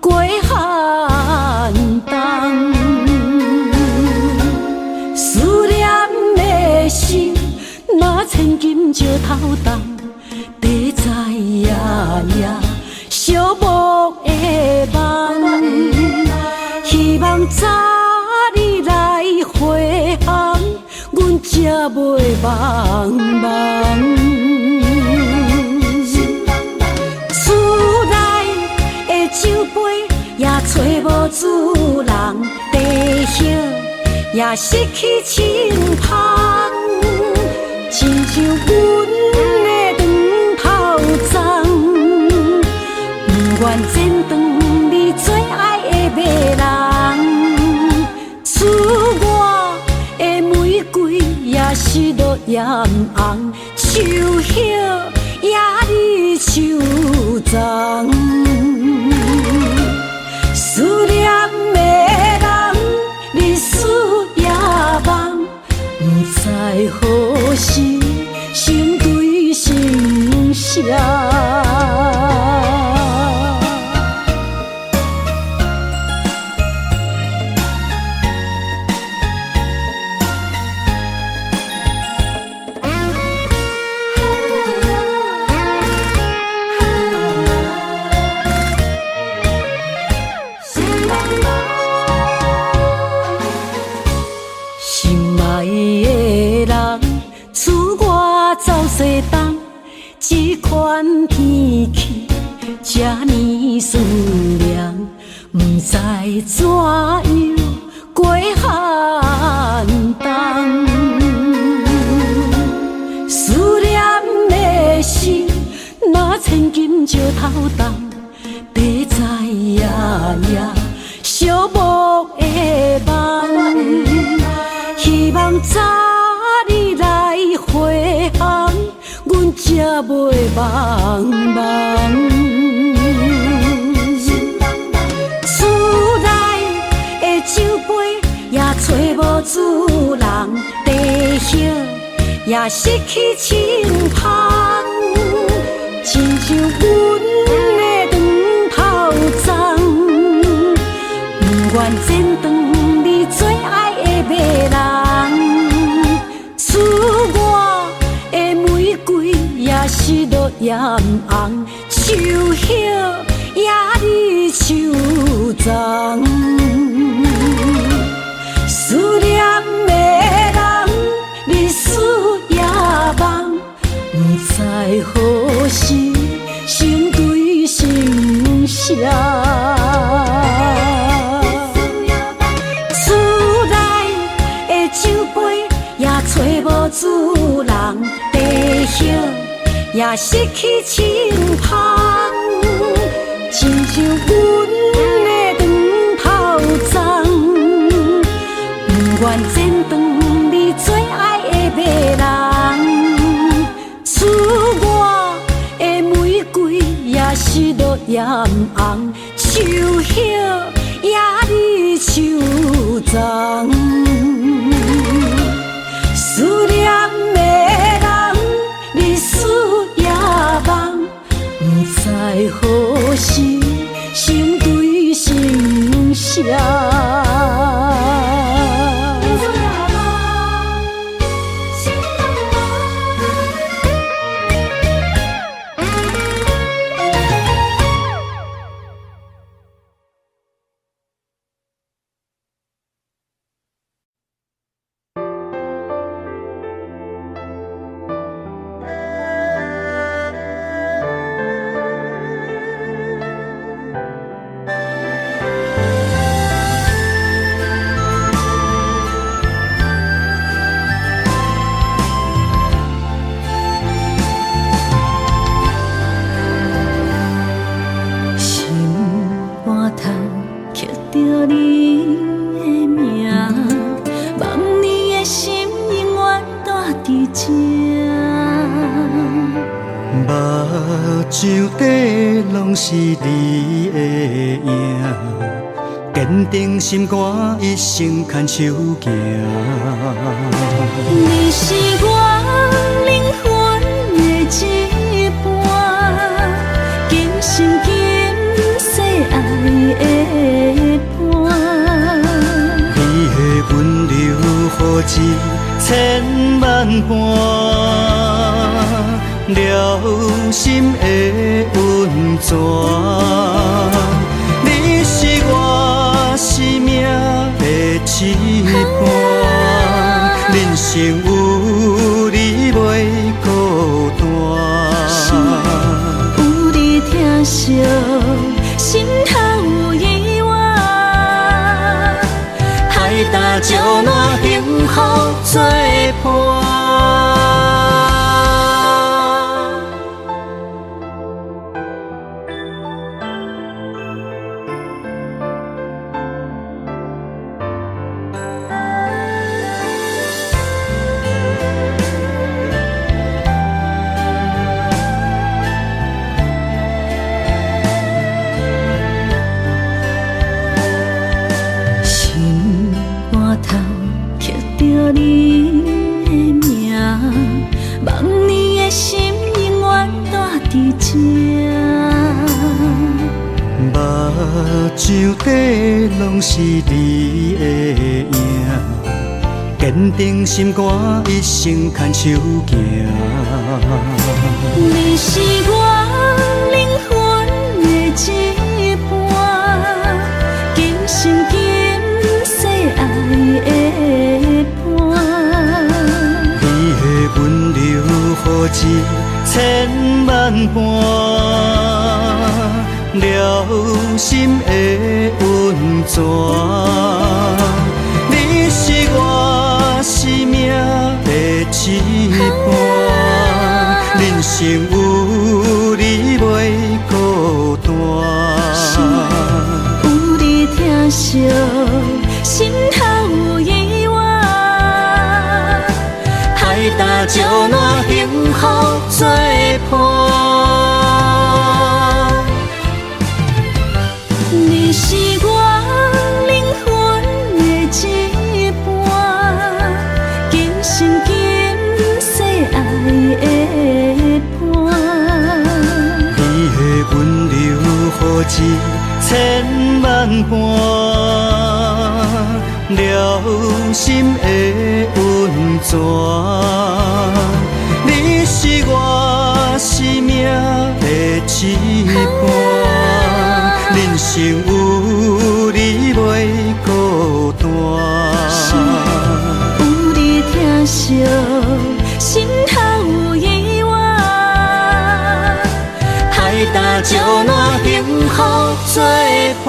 过寒冬。思念的心，若千金石头重，地在夜夜寂寞的梦。希望早日来回航。阮才袂茫茫，厝内的酒杯也找无主人，地叶也失去清芳，亲像阮的长头鬃，不愿剪断你最爱的迷人，厝外的玫瑰也是落艳红，树叶也离树丛。思念的人，日思夜梦，不知何时心对心声。这款天气，这呢思念，不知怎样过寒冬。思念的心，若千金石头重，地在夜夜寂寞的梦。希望早日来回航。阮才袂茫茫，厝内的酒杯也找无主人，地叶也失去清芳，亲像阮的长头鬃，不愿剪断你最爱的迷人，厝外的玫瑰也是落艳红，树叶也离树丛。思念的人，日思夜梦，不知何时心对心声。厝内的酒杯也找无主人，地叶也失去清芳，亲像阮的长头鬃，不都染红，树叶也离树丛。思念的人，日思夜梦，不知何时心对心声。是你的影，坚定心肝，一生牵手行。你是我灵魂的一半，今生今世爱的伴。你的温柔何止千万般。了心的温泉，你是我生命的一半，人生有你袂孤单。有你疼惜，心头有意外，海大石烂，幸福作伴。像底拢是你的影，坚定心肝，一生牵手行。你是我灵魂的一半，今生今世爱的伴。你的温柔何止千万般。了心的温泉，你是我生命的一半，人生有你袂孤单。有你疼惜，心头有意外，海大石烂，幸福作伴。你是我灵魂的一半，今生今世爱的伴。你的温柔何止千万般，了心的温泉，你是我生命的一半，人生有你袂孤单。有你疼惜，心头有意外，海大石烂，幸福作伴。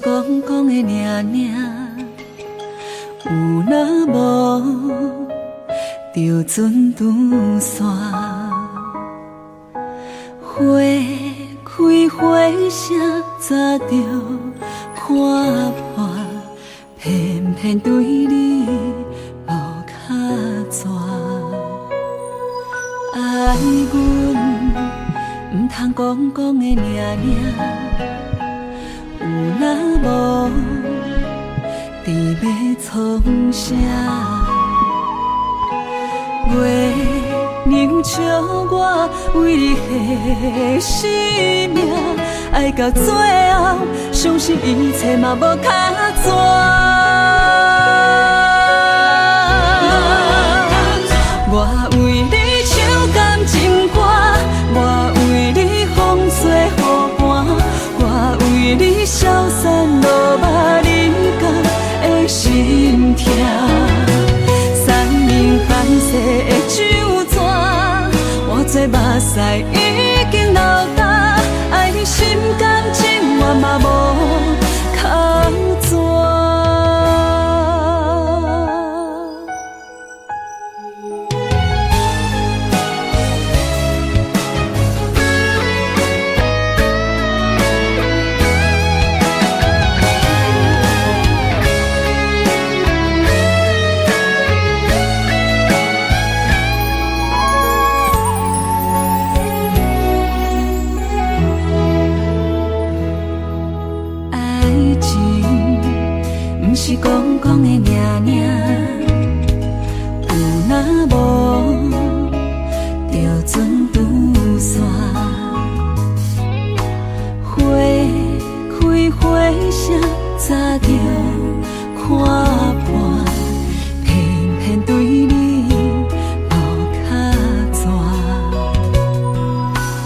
讲讲的领领，有若无就船拄线。花开花谢，早就看破，偏偏对你无卡纸。爱阮唔通讲讲的领领，有若无伫要创啥？月娘笑我为你牺牲命，爱到最后，相信一切嘛无卡纸。我为你唱感情歌，我为你风吹雨寒，我为你消散落寞人间的心痛。山明海誓的酒泉，我做目屎已经流干，爱你心甘情愿嘛无靠纸。是讲讲的领领，有若无就船拄线。花开花谢，早就看破，偏偏对你无卡纸。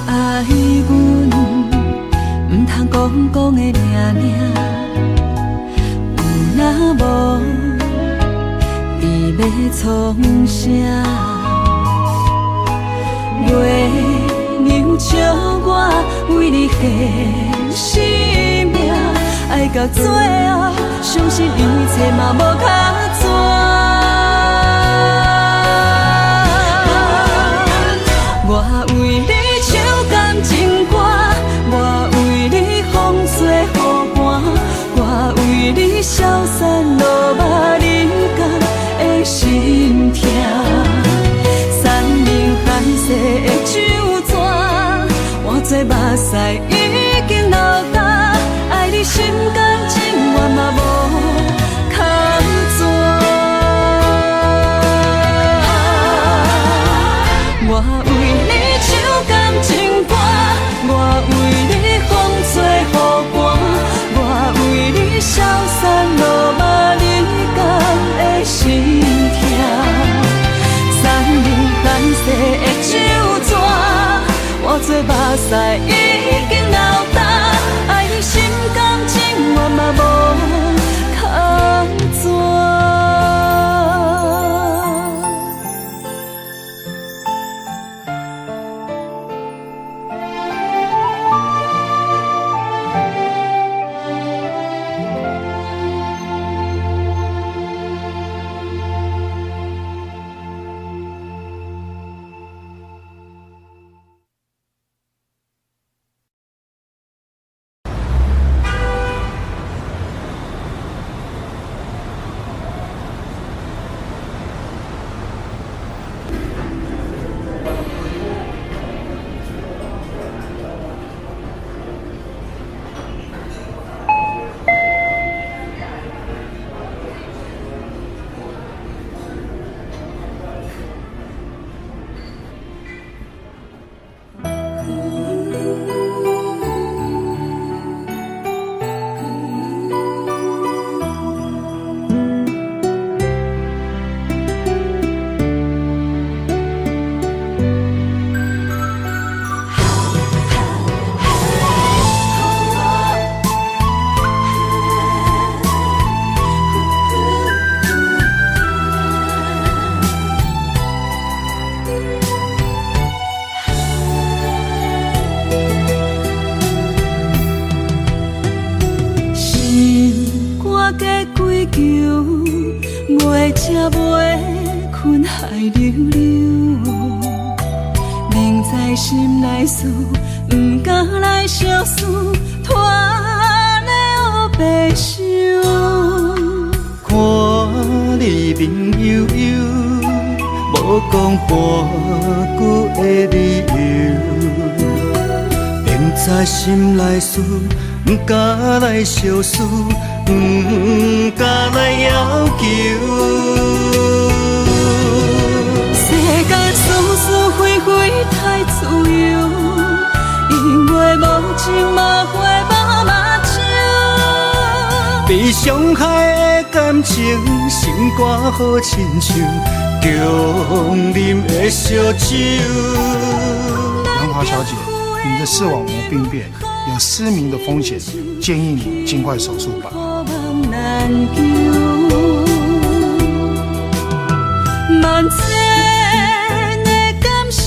爱阮唔通讲讲的领领。若无，你要创啥？月娘笑我为你牺牲命，爱到最后，相信一切嘛无卡纸。我为你唱感情歌，我为你风吹雨寒，我为你消散落寞人间的心痛。山明海誓的酒泉，我做目屎已经流干，爱你心甘情愿嘛无靠纸。我为你唱感情歌，我为你风吹雨寒，我为你消散落寞人间的心痛。山明海誓的酒泉，我做目屎已经流干，爱你心甘情愿嘛无靠纸。过归求，袂食袂困海流流，明知心内事，不敢来相思，拖了白想。看你面悠悠，无讲半句的理由，明知心内事，不敢来相思，不敢来要求。世间是是非非太自由，因为无情嘛会无目睭。被伤害的感情，心肝好亲像强啉的烧酒。杨华小姐，你的视网膜病变，有失明的风险，建议你尽快手术吧。万千的感受，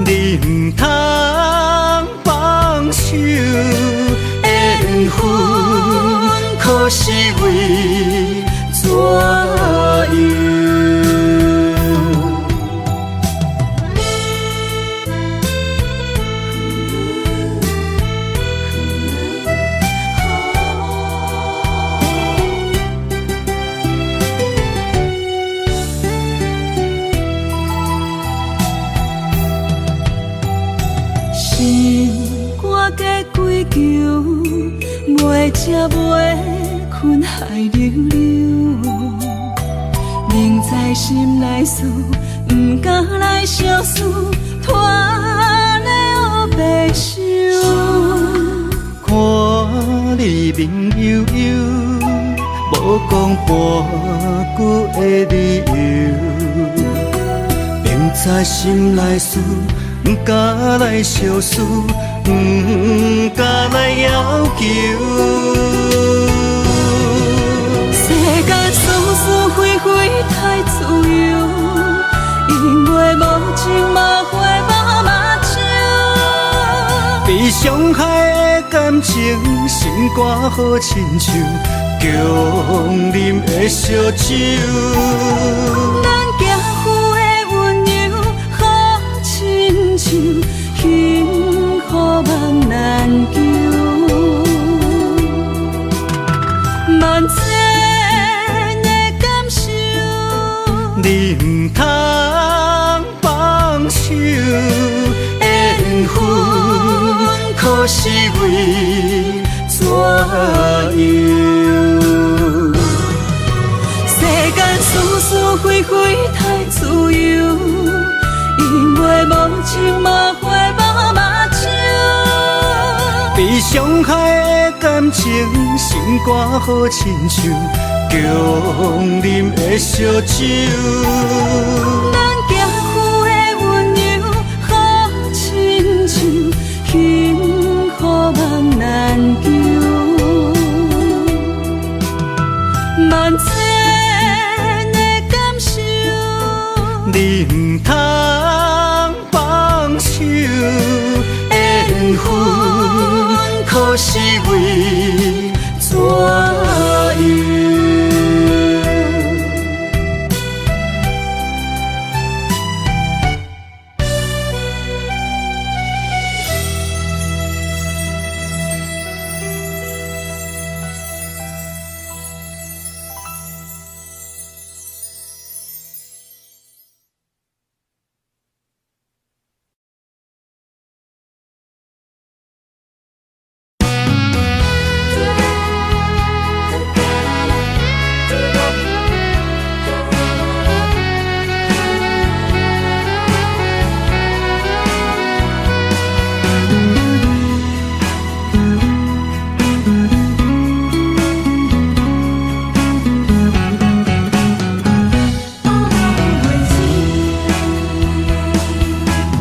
你唔通放手，缘分可是为怎样？求，袂食袂困海流流，明知心内事，不敢来相思，拖了白想。看你面悠悠，无讲半句的理由，明知心内事，不敢来相思，不敢来要求。世间是是非非太自由，因为无情嘛会无目睭。被伤害的感情，心肝好亲像强啉的烧酒。咱行夫的温柔好亲像幸福梦难求，万千的感受，你唔通放手，缘分可是为怎样？世间是是非非太自由，因为无情嘛会无目睭。被伤害的感情，心肝好亲像强啉的烧酒。咱行夫的温柔好亲像幸福梦难求，万千的感受，你唔通放手，缘分可是为怎样？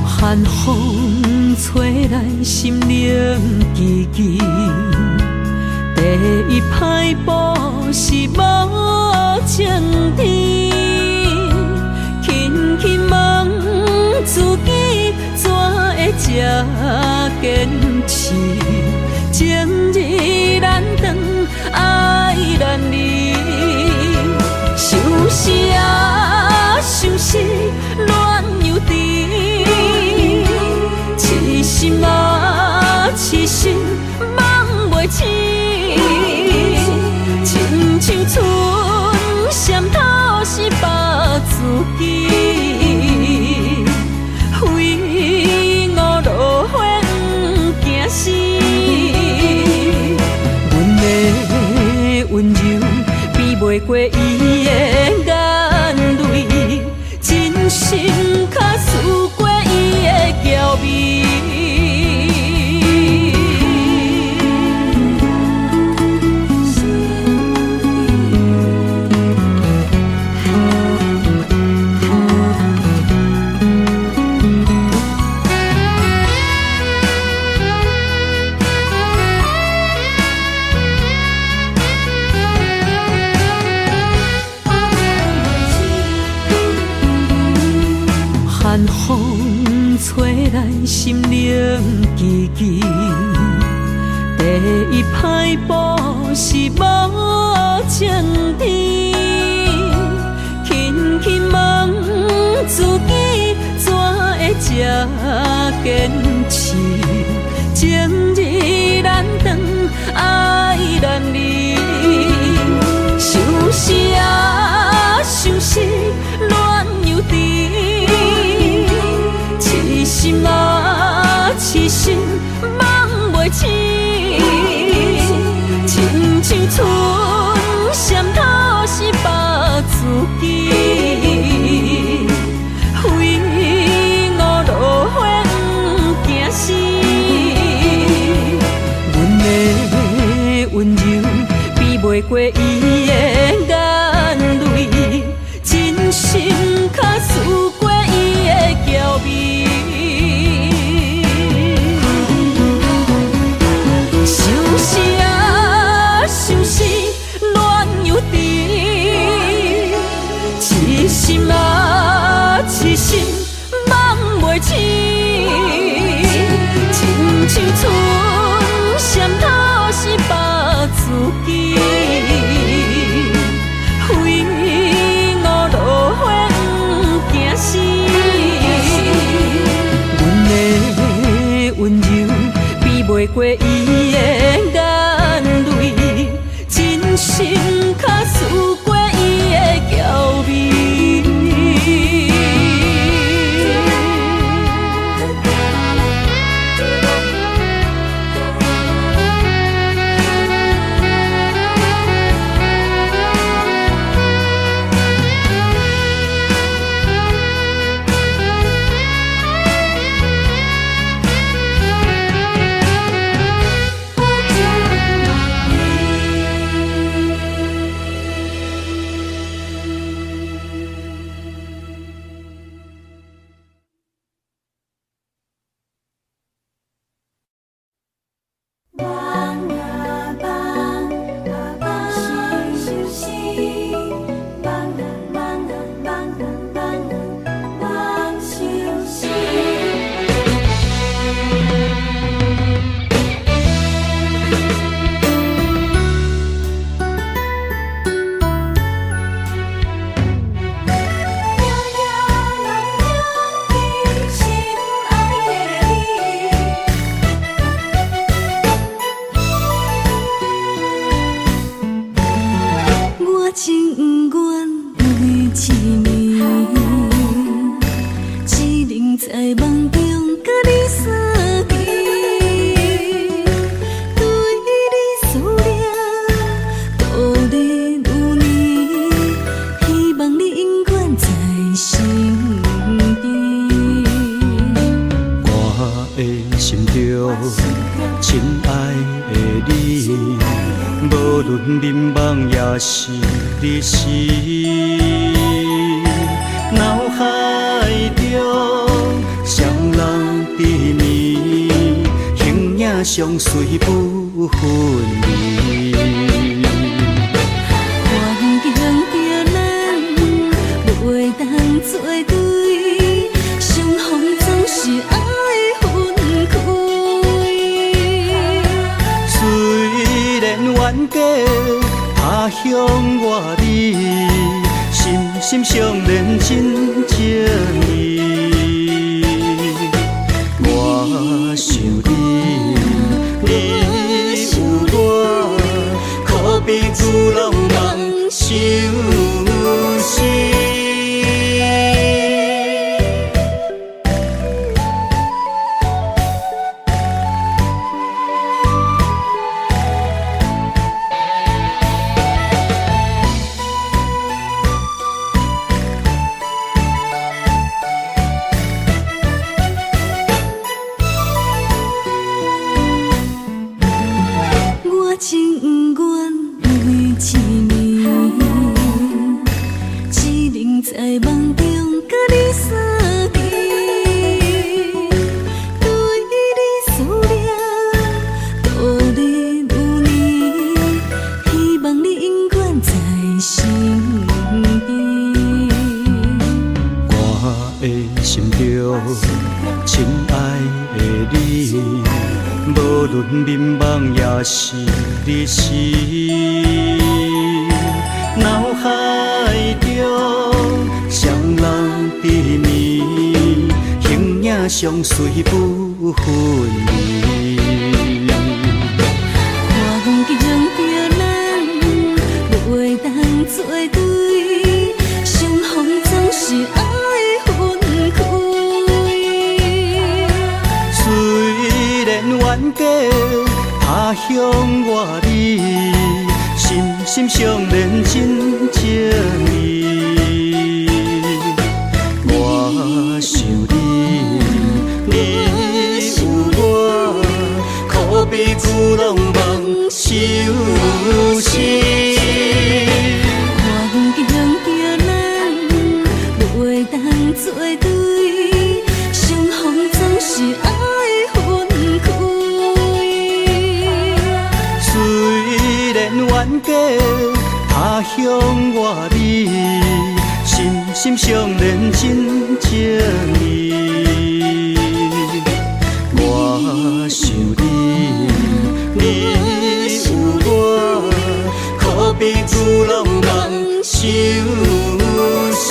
寒风吹来心灵寂寂，第一摆步是无情天，轻轻问自己怎会这坚持？情意难断，爱较思过伊的娇美。寒风吹来心灵吱吱，第一摆步是无情甜，轻轻问自己怎会这坚持，情义难断，爱难离，想是啊想是恋又甜。痴心啊，痴心梦袂醒，亲像春闪透是白自己，飞蛾落花不惊死。阮的温柔比袂过伊的眼泪，真心较思过伊的娇美。想是啊，想是恋又甜，痴心啊，痴心梦袂醒，亲像春闪透是白自己，飞蛾落花不惊死。阮的温柔比袂过伊的眼泪，真心较思过伊的娇美。相随不分离，环境叫咱袂当作对，相逢总是爱分开。虽然冤家他乡外里，心心相连真情义。我想你有我，可比旧老梦相思。着亲爱的你，无论迷茫也是日时，脑海中双人缠绵，形影相随不分离。环境着咱袂当做对，相逢总是爱分开。虽然冤家他乡外里，心心相连真情义。我想你，你有我，可比旧浪漫相思。环境着咱袂当做对，相逢总是爱分开。虽然冤家他乡外里，心心相连真情义。我想你，你有我，可比旧浪漫相思。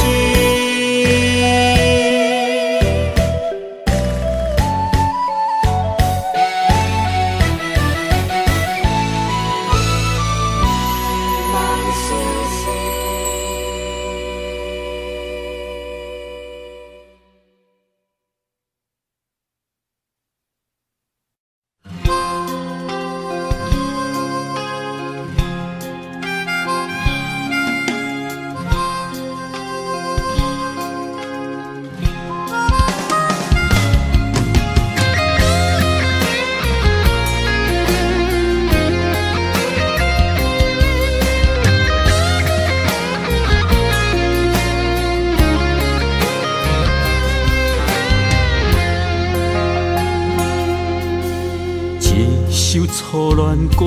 首初恋歌，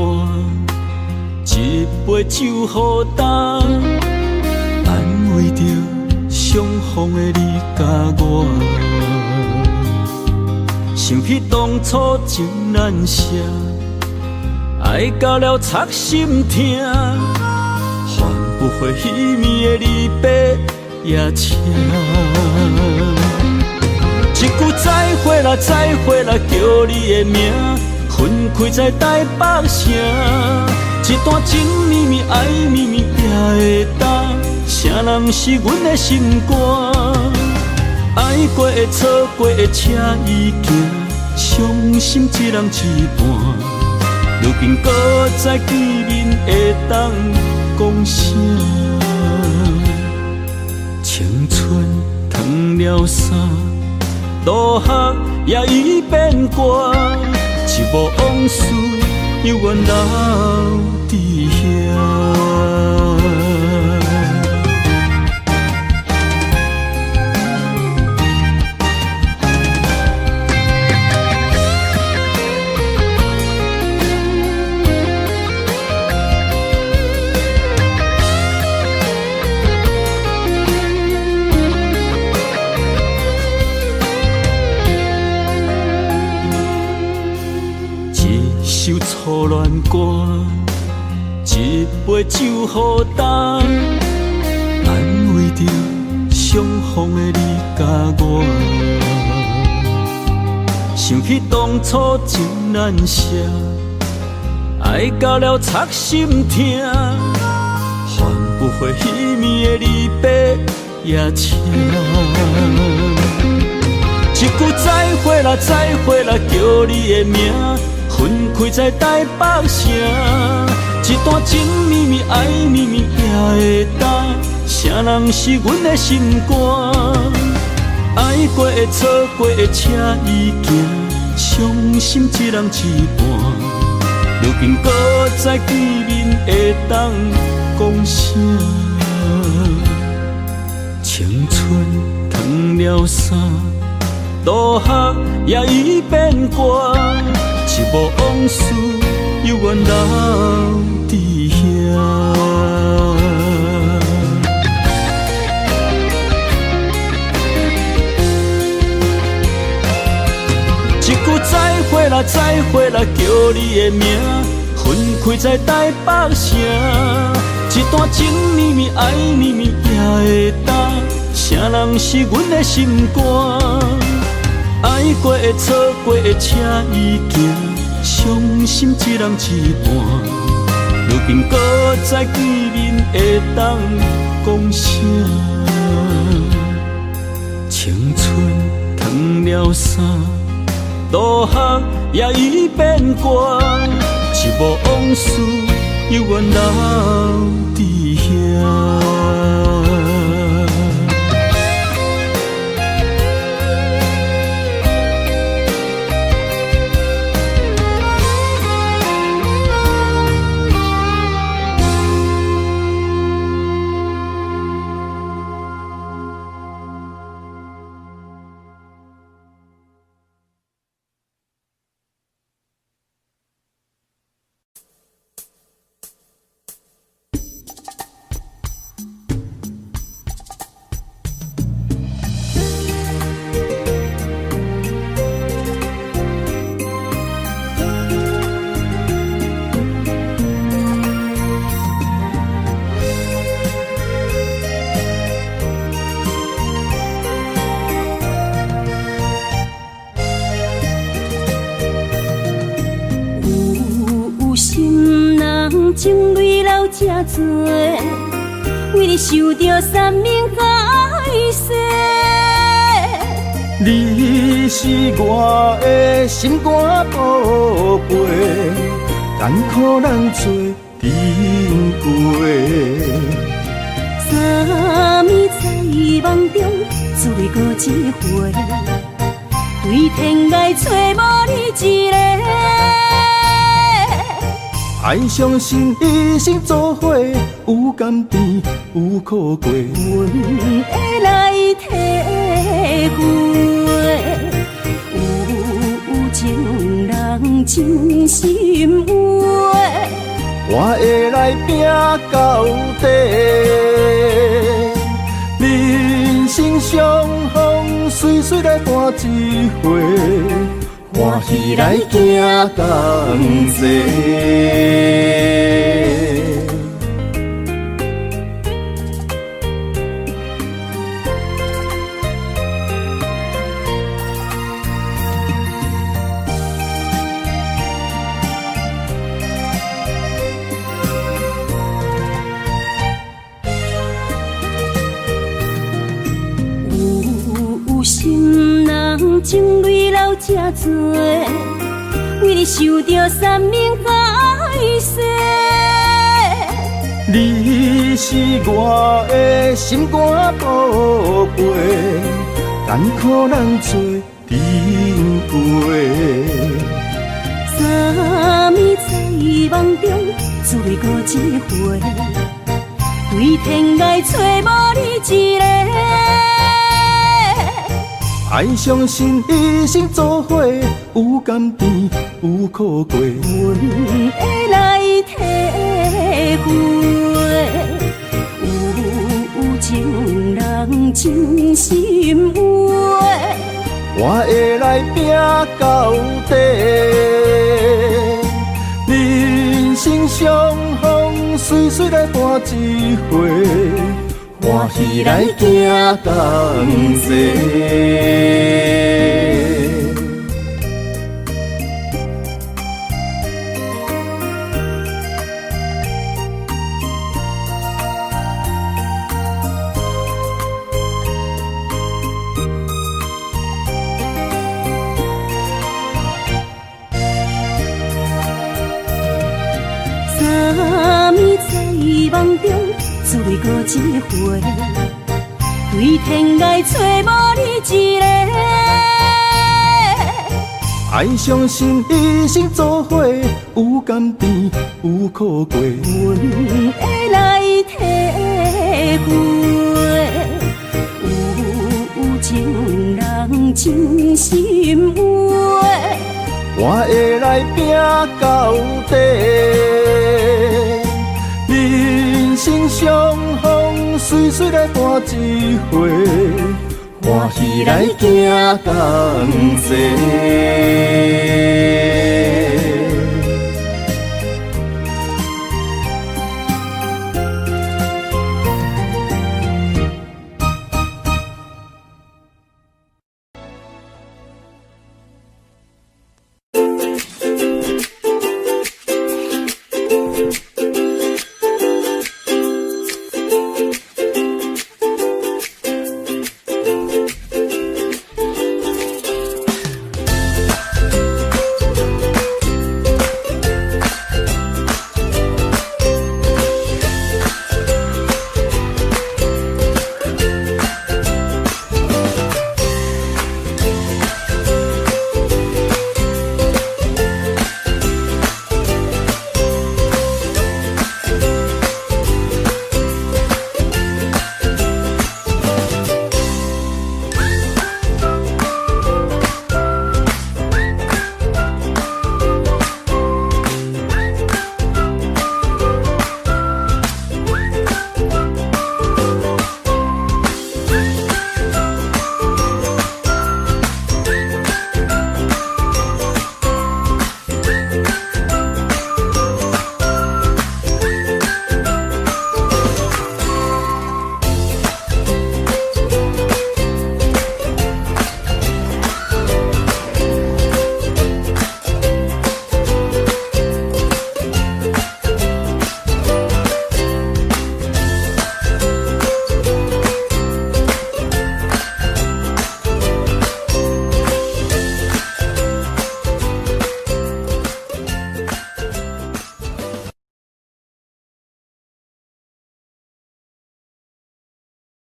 一杯酒予干，安慰着相逢的你甲我。想起当初情难舍，爱到了插心痛，换不回彼暝的离别夜车。一句再会啦，再会啦，叫你的名。分开在台北城，一段情绵绵爱绵绵也会当，啥人是阮的心肝？爱过的错过的车已行，伤心一人一半。如今搁再见面会当讲啥？青春褪了衫，落雨也已变歌。一幕往事，犹原留伫遐。首初恋歌，一杯酒予干，安慰着相逢的你甲我。想起当初情难舍，爱到了插心痛，换不回彼暝的离别夜车。一句再会啦，再会啦，叫你的名。分开在台北城，一段情绵绵爱绵绵也会当，啥人是阮的心肝？爱过的错过的车已行，伤心一人一半。如今搁再见面会当讲啥？青春褪了衫，落雨也已变歌。一幕往事，犹原留伫遐。啦，再会啦，叫你的名，分开在台北城。一段情绵绵，爱绵绵，也会当。谁人是阮的心肝？爱过的、错过的，车已行，伤心一人一半。如今搁再见面，会当讲啥？青春褪了衫，渡学也已变卦，一幕往事犹原留伫遐。情泪流这多，为你受着三命海誓。你是我的心肝宝贝，艰苦咱做阵过。三暝在梦中，只为过一回，对天涯找无你一个。爱相信一生做伙，有甘甜有苦过，阮会来体会，有情人真心话，我会来拼到底。人生相逢，随随来伴一回。欢喜来行同齐。有心人情泪流这多，为你受着三命海誓。你是我的心肝宝贝，艰苦咱做阵过。三暝在梦中，只为过一回，对天涯找无你一个。爱相信一生做伙，有甘甜有苦过。阮会来体会，有情人真心话，我会来拼到底。人生相逢，随随来伴一回。欢喜来行同齐。三暝在梦中，只为过一回，对天涯找无你一个。爱相信一生做伙，有甘甜有苦过。阮会来体会，有情人真心话，我会来拼到底。人生相逢，随随来伴一回。欢喜来行同齐。